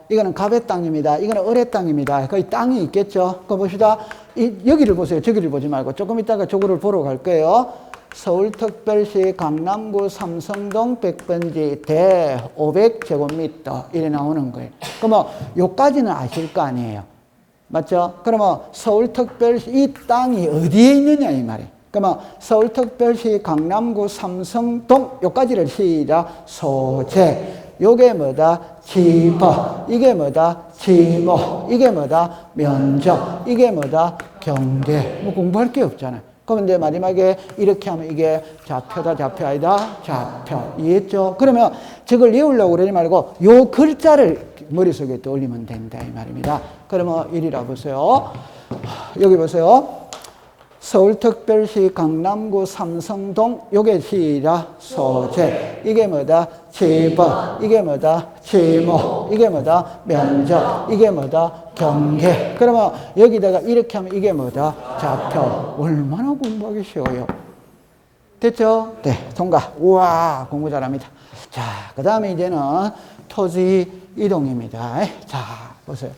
이거는 갑의 땅입니다. 이거는 을의 땅입니다. 거기 땅이 있겠죠. 그거 봅시다. 여기를 보세요. 저기를 보지 말고 조금 있다가 저거를 보러 갈 거예요. 서울특별시 강남구 삼성동 100번지 대 500제곱미터 이래 나오는 거예요. 그러면 요까지는 아실 거 아니에요. 맞죠? 그러면 서울특별시 이 땅이 어디에 있느냐 이 말이에요. 그러면 서울특별시 강남구 삼성동 요까지를 시작. 소재. 요게 뭐다? 지번. 이게 뭐다? 지목. 이게 뭐다? 면적. 이게 뭐다? 경계. 뭐 공부할 게 없잖아요. 그럼 이제 마지막에 이렇게 하면 이게 좌표다, 좌표 아니다? 좌표. 이해했죠? 그러면 저걸 외우려고 그러지 말고 요 글자를 머릿속에 떠올리면 된다 이 말입니다. 그러면 이리라 보세요. 여기 보세요. 서울특별시 강남구 삼성동 요게 시작. 소재. 이게 뭐다? 지번. 이게 뭐다? 지목. 이게 뭐다? 면적. 이게 뭐다? 경계. 그러면 여기다가 이렇게 하면 이게 뭐다? 좌표. 얼마나 공부하기 쉬워요. 됐죠? 네, 통과. 우와, 공부 잘합니다. 자, 그 다음에 이제는 토지 이동입니다. 자, 보세요.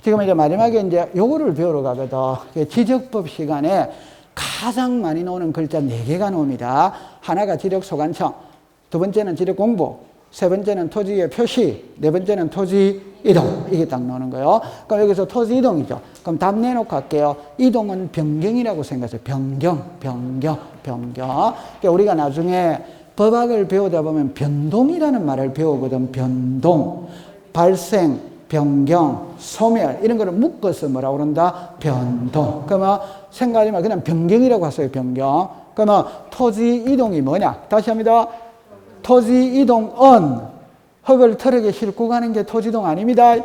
지금 이제 마지막에 이제 요거를 배우러 가거든. 지적법 시간에 가장 많이 나오는 글자 4개가 나옵니다. 하나가 지적소관청, 두 번째는 지적공부, 세 번째는 토지의 표시, 네 번째는 토지 이동. 이게 딱 나오는 거예요. 그럼 여기서 토지 이동이죠. 그럼 답 내놓고 할게요. 이동은 변경이라고 생각하세요. 변경. 그러니까 우리가 나중에 법학을 배우다 보면 변동이라는 말을 배우거든. 변동, 발생, 변경, 소멸 이런 거를 묶어서 뭐라고 그런다? 변동. 그러면 생각하지 마. 그냥 변경이라고 하세요. 변경. 그러면 토지 이동이 뭐냐? 다시 합니다. 토지 이동은 흙을 트럭에 싣고 가는 게 토지이동 아닙니다.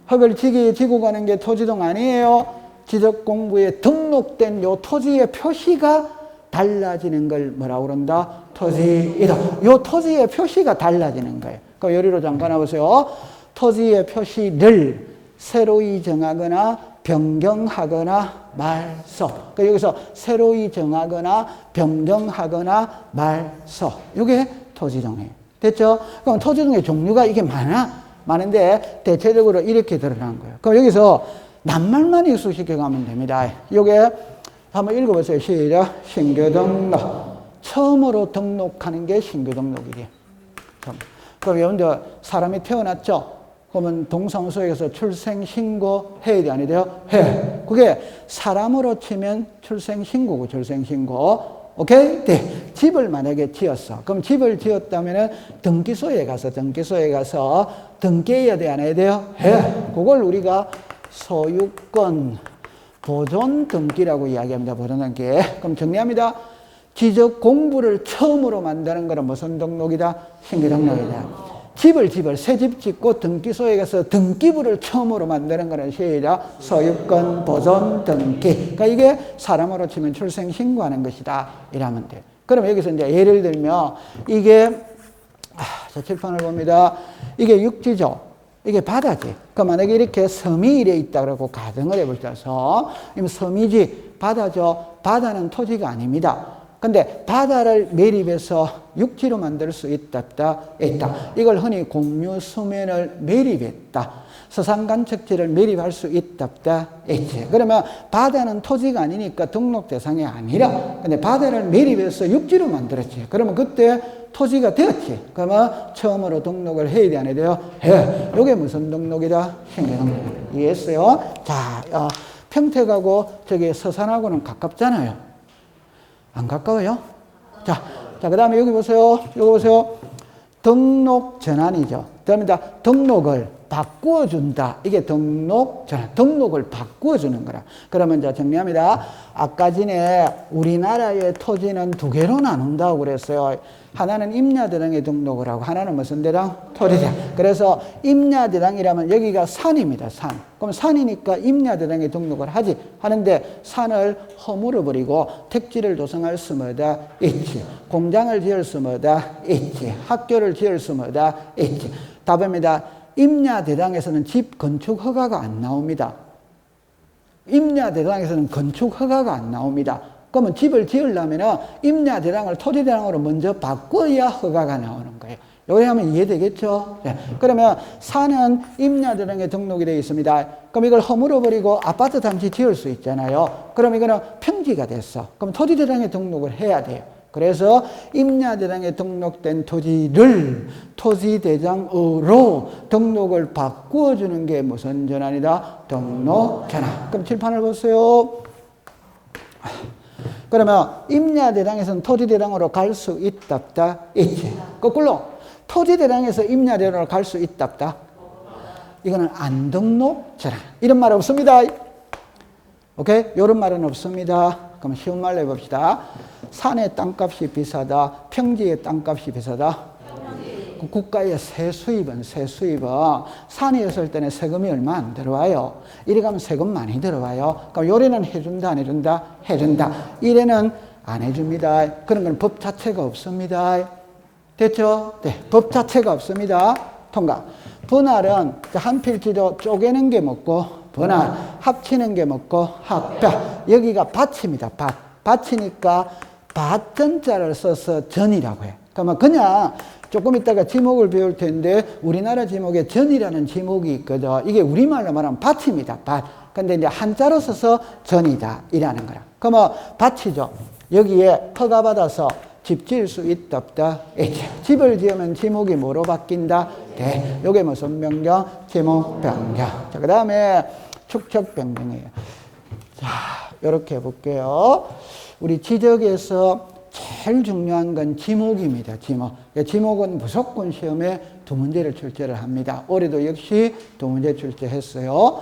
흙을 지게에 지고 가는 게 토지이동 아니에요. 지적공부에 등록된 요 토지의 표시가 달라지는 걸 뭐라고 그런다? 토지이동. 요 토지의 표시가 달라지는 거예요. 그럼 요리로 잠깐 해보세요. 토지의 표시를 새로이 정하거나 변경하거나 말소. 그러니까 여기서 새로이 정하거나 변경하거나 말소. 이게 토지동이에요. 됐죠? 그럼 토지동의 종류가 이게 많은데 대체적으로 이렇게 드러난 거예요. 그럼 여기서 낱말만 익숙시켜 가면 됩니다. 이게 한번 읽어보세요. 시작. 신규 등록. 처음으로 등록하는 게 신규 등록이지. 그럼 여러분들 사람이 태어났죠? 그러면 동사무소에서 출생신고 해야 돼, 안 돼요? 해. 그게 사람으로 치면 출생신고고, 출생신고. 오케이? 네. 집을 만약에 지었어. 그럼 집을 지었다면 등기소에 가서 등기해야 돼, 안 해야 돼요? 해. 그걸 우리가 소유권 보존 등기라고 이야기합니다. 보존 등기. 그럼 정리합니다. 지적 공부를 처음으로 만드는 거는 무슨 등록이다? 신규 등록이다. 집을 새 집 짓고 등기소에 가서 등기부를 처음으로 만드는 거는 시작. 소유권 보존 등기. 그러니까 이게 사람으로 치면 출생 신고하는 것이다. 이러면 돼. 그럼 여기서 이제 예를 들면 이게 자, 칠판을 봅니다. 이게 육지죠. 이게 바다지. 그러니까 만약에 이렇게 섬이 이래 있다 그러고 가정을 해보셔서 섬이지 바다죠. 바다는 토지가 아닙니다. 근데 바다를 매립해서 육지로 만들 수 있다. 이걸 흔히 공유 수면을 매립했다. 서산간척지를 매립할 수 있다. 그러면 바다는 토지가 아니니까 등록 대상이 아니라 근데 바다를 매립해서 육지로 만들었지. 그러면 그때 토지가 되었지. 그러면 처음으로 등록을 해야 돼, 안 해야 돼요? 해. 이게 무슨 등록이다? 신규등록. 이해했어요? 자, 평택하고 저기 서산하고는 가깝잖아요. 안 가까워요? 자, 그 다음에 여기 보세요. 등록 전환이죠. 그다음에 등록을 바꾸어준다. 이게 등록 전환. 등록을 바꾸어주는 거라. 그러면 자, 정리합니다. 아까 전에 우리나라의 토지는 두 개로 나눈다고 그랬어요. 하나는 임야대당에 등록을 하고 하나는 무슨 대당? 토지대당. 그래서 임야대당이라면 여기가 산입니다. 산. 그럼 산이니까 임야대당에 등록을 하는데 산을 허물어 버리고 택지를 조성할 수 뭐다? 있지. 공장을 지을 수 뭐다? 있지. 학교를 지을 수 뭐다? 있지. 답입니다. 임야대당에서는 집 건축 허가가 안 나옵니다. 임야대당에서는 건축 허가가 안 나옵니다. 그러면 집을 지으려면 임야대당을 토지대당으로 먼저 바꿔야 허가가 나오는 거예요. 요래 하면 이해되겠죠? 네. 그러면 산은 임야대당에 등록이 되어 있습니다. 그럼 이걸 허물어버리고 아파트 단지 지을 수 있잖아요. 그럼 이거는 평지가 됐어. 그럼 토지대당에 등록을 해야 돼요. 그래서 임야대당에 등록된 토지를 토지대장으로 등록을 바꾸어주는 게 무슨 전환이다? 등록 전환. 그럼 칠판을 보세요. 그러면 임야대당에서는 토지대당으로 갈 수 있다, 있지. 거꾸로 토지대당에서 임야대당으로 갈 수 있다. 이거는 안 등록 전환. 이런 말 없습니다. 오케이? 이런 말은 없습니다. 그럼 쉬운 말로 해봅시다. 산의 땅값이 비싸다. 평지의 땅값이 비싸다. 국가의 세수입은 산이었을 때는 세금이 얼마 안 들어와요. 이래 가면 세금 많이 들어와요. 그럼 요래는 해준다, 안 해준다? 해준다. 이래는 안 해줍니다. 그런 건 법 자체가 없습니다. 됐죠? 네, 법 자체가 없습니다. 통과. 분할은 한 필지도 쪼개는 게 먹고 분할, 합치는 게 먹고 합병. 여기가 밭입니다. 밭이니까 밭전자를 써서 전이라고 해. 그러면 그냥 조금 있다가 지목을 배울 텐데 우리나라 지목에 전이라는 지목이 있거든. 이게 우리말로 말하면 밭입니다. 밭. 근데 이제 한자로 써서 전이다. 이라는 거라. 그러면 밭이죠. 여기에 허가받아서 집 지을 수 있다 없다? 있지. 집을 지으면 지목이 뭐로 바뀐다? 대. 요게 무슨 변경? 지목 변경. 자, 그 다음에 축척 변경이에요. 자, 요렇게 해볼게요. 우리 지적에서 제일 중요한 건 지목입니다. 지목. 지목은 무조건 시험에 두 문제를 출제를 합니다. 올해도 역시 두 문제 출제했어요.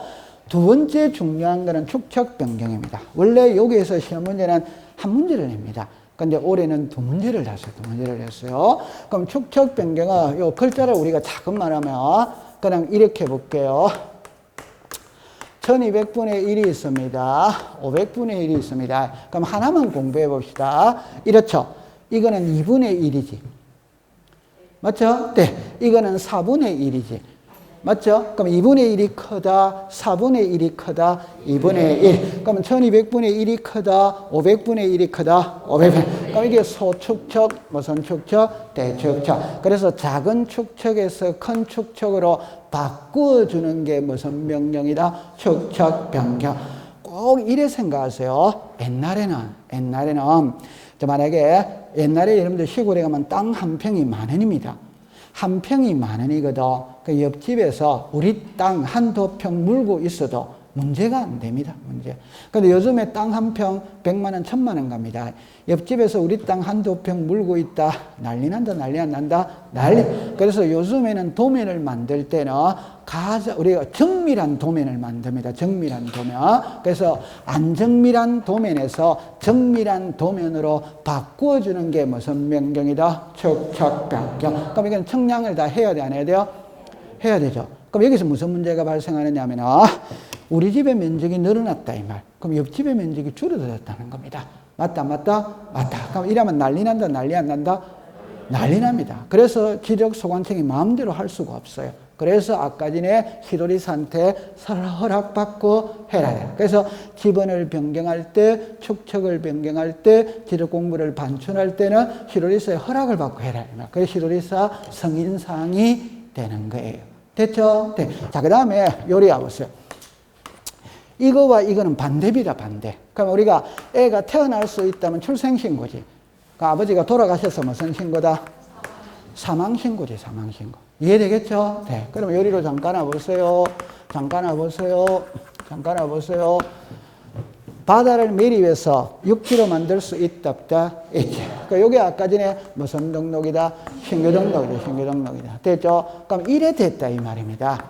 두 번째 중요한 거는 축척 변경입니다. 원래 여기에서 시험 문제는 한 문제를 냅니다. 근데 올해는 두 문제를 했어요. 그럼 축척 변경은 요 글자를 우리가 자금만 하면 그냥 이렇게 볼게요. 1200분의 1이 있습니다. 500분의 1이 있습니다. 그럼 하나만 공부해 봅시다. 이렇죠. 이거는 2분의 1이지. 맞죠? 네. 이거는 4분의 1이지. 맞죠? 그럼 2분의 1이 크다, 4분의 1이 크다, 2분의 1. 그럼 1200분의 1이 크다, 500분의 1이 크다, 500분의 1. 그럼 이게 소축척, 무슨 축척? 대축척. 그래서 작은 축척에서 큰 축척으로 바꾸어주는 게 무슨 명령이다? 축척 변경. 꼭 이래 생각하세요. 옛날에는 만약에 옛날에 여러분들 시골에 가면 땅 한 평이 10,000원입니다. 한 평이 10,000원이거든. 그 옆집에서 우리 땅 한두 평 물고 있어도 문제가 안 됩니다. 문제. 근데 요즘에 땅 한 평 100만 원, 1000만 원 갑니다. 옆집에서 우리 땅 한두 평 물고 있다. 난리 난다, 난리 안 난다? 난리. 그래서 요즘에는 도면을 만들 때는 우리가 정밀한 도면을 만듭니다. 정밀한 도면. 그래서 안정밀한 도면에서 정밀한 도면으로 바꾸어주는 게 무슨 변경이다? 축척 변경. 그럼 이건 청량을 다 해야 돼, 안 해야 돼요? 해야 되죠. 그럼 여기서 무슨 문제가 발생하느냐면 우리 집의 면적이 늘어났다 이 말. 그럼 옆집의 면적이 줄어들었다는 겁니다. 맞다. 그럼 이러면 난리 난다, 난리 안 난다? 난리 납니다. 그래서 지적 소관청이 마음대로 할 수가 없어요. 그래서 아까 전에 시도리사한테 허락받고 해라. 그래서 지번을 변경할 때, 축척을 변경할 때, 지적 공부를 반춘할 때는 시도리사의 허락을 받고 해라. 그래서 시도리사 승인사항이 되는 거예요. 됐죠? 네. 자, 그 다음에 요리 와보세요. 이거와 이거는 반대입니다, 반대. 그럼 우리가 애가 태어날 수 있다면 출생신고지. 그러니까 아버지가 돌아가셔서 무슨 신고다? 사망신고지, 사망신고. 이해되겠죠? 네. 그럼 요리로 잠깐 와보세요. 바다를 매립해서 육지로 만들 수 있다, 없다? 있지. 그러니까 요게 아까 전에 무슨 등록이다? 신규 등록이다. 됐죠? 그럼 이래 됐다, 이 말입니다.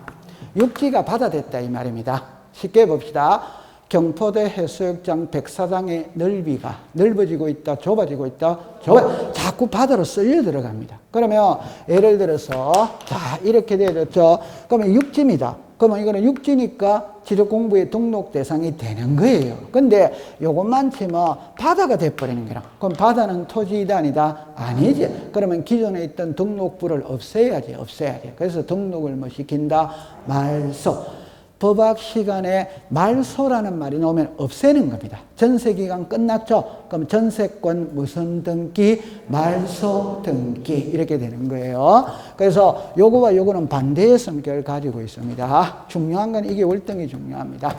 육지가 바다 됐다, 이 말입니다. 쉽게 봅시다. 경포대 해수욕장 백사장의 넓이가 넓어지고 있다, 좁아지고 있다, 자꾸 바다로 쓸려 들어갑니다. 그러면 예를 들어서 자 이렇게 되어졌죠. 그러면 육지입니다. 그러면 이거는 육지니까 지적 공부의 등록 대상이 되는 거예요. 근데 요것만 치면 바다가 돼버리는 거라. 그럼 바다는 토지이다 아니다? 아니지. 그러면 기존에 있던 등록부를 없애야지. 그래서 등록을 뭐 시킨다? 말소. 법학 시간에 말소라는 말이 나오면 없애는 겁니다. 전세기간 끝났죠? 그럼 전세권 무슨 등기? 말소 등기. 이렇게 되는 거예요. 그래서 요거와 요거는 반대의 성격을 가지고 있습니다. 중요한 건 이게 월등히 중요합니다.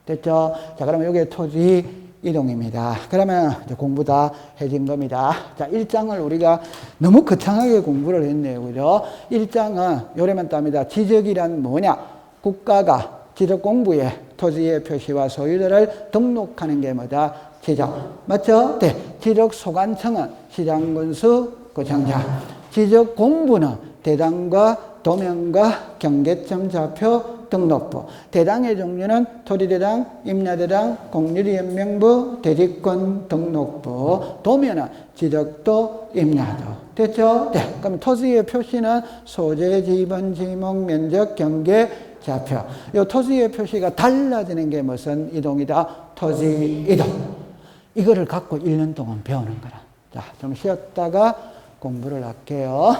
됐죠? 자, 그러면 요게 토지 이동입니다. 그러면 이제 공부 다 해진 겁니다. 자, 1장을 우리가 너무 거창하게 공부를 했네요. 그죠? 1장은 요래만 땁니다. 지적이란 뭐냐? 국가가 지적 공부에 토지의 표시와 소유자를 등록하는 게 뭐다? 지적. 맞죠? 네. 지적 소관청은 시장군수 구청장. 지적 공부는 대당과 도면과 경계점 좌표 등록부. 대당의 종류는 토지대당, 임야대당, 공유리연명부, 대지권 등록부. 도면은 지적도, 임야도. 됐죠? 네. 그럼 토지의 표시는 소재, 지번, 지목, 면적, 경계, 좌표. 이 토지의 표시가 달라지는 게 무슨 이동이다? 토지 이동. 이거를 갖고 1년 동안 배우는 거라. 자, 좀 쉬었다가 공부를 할게요.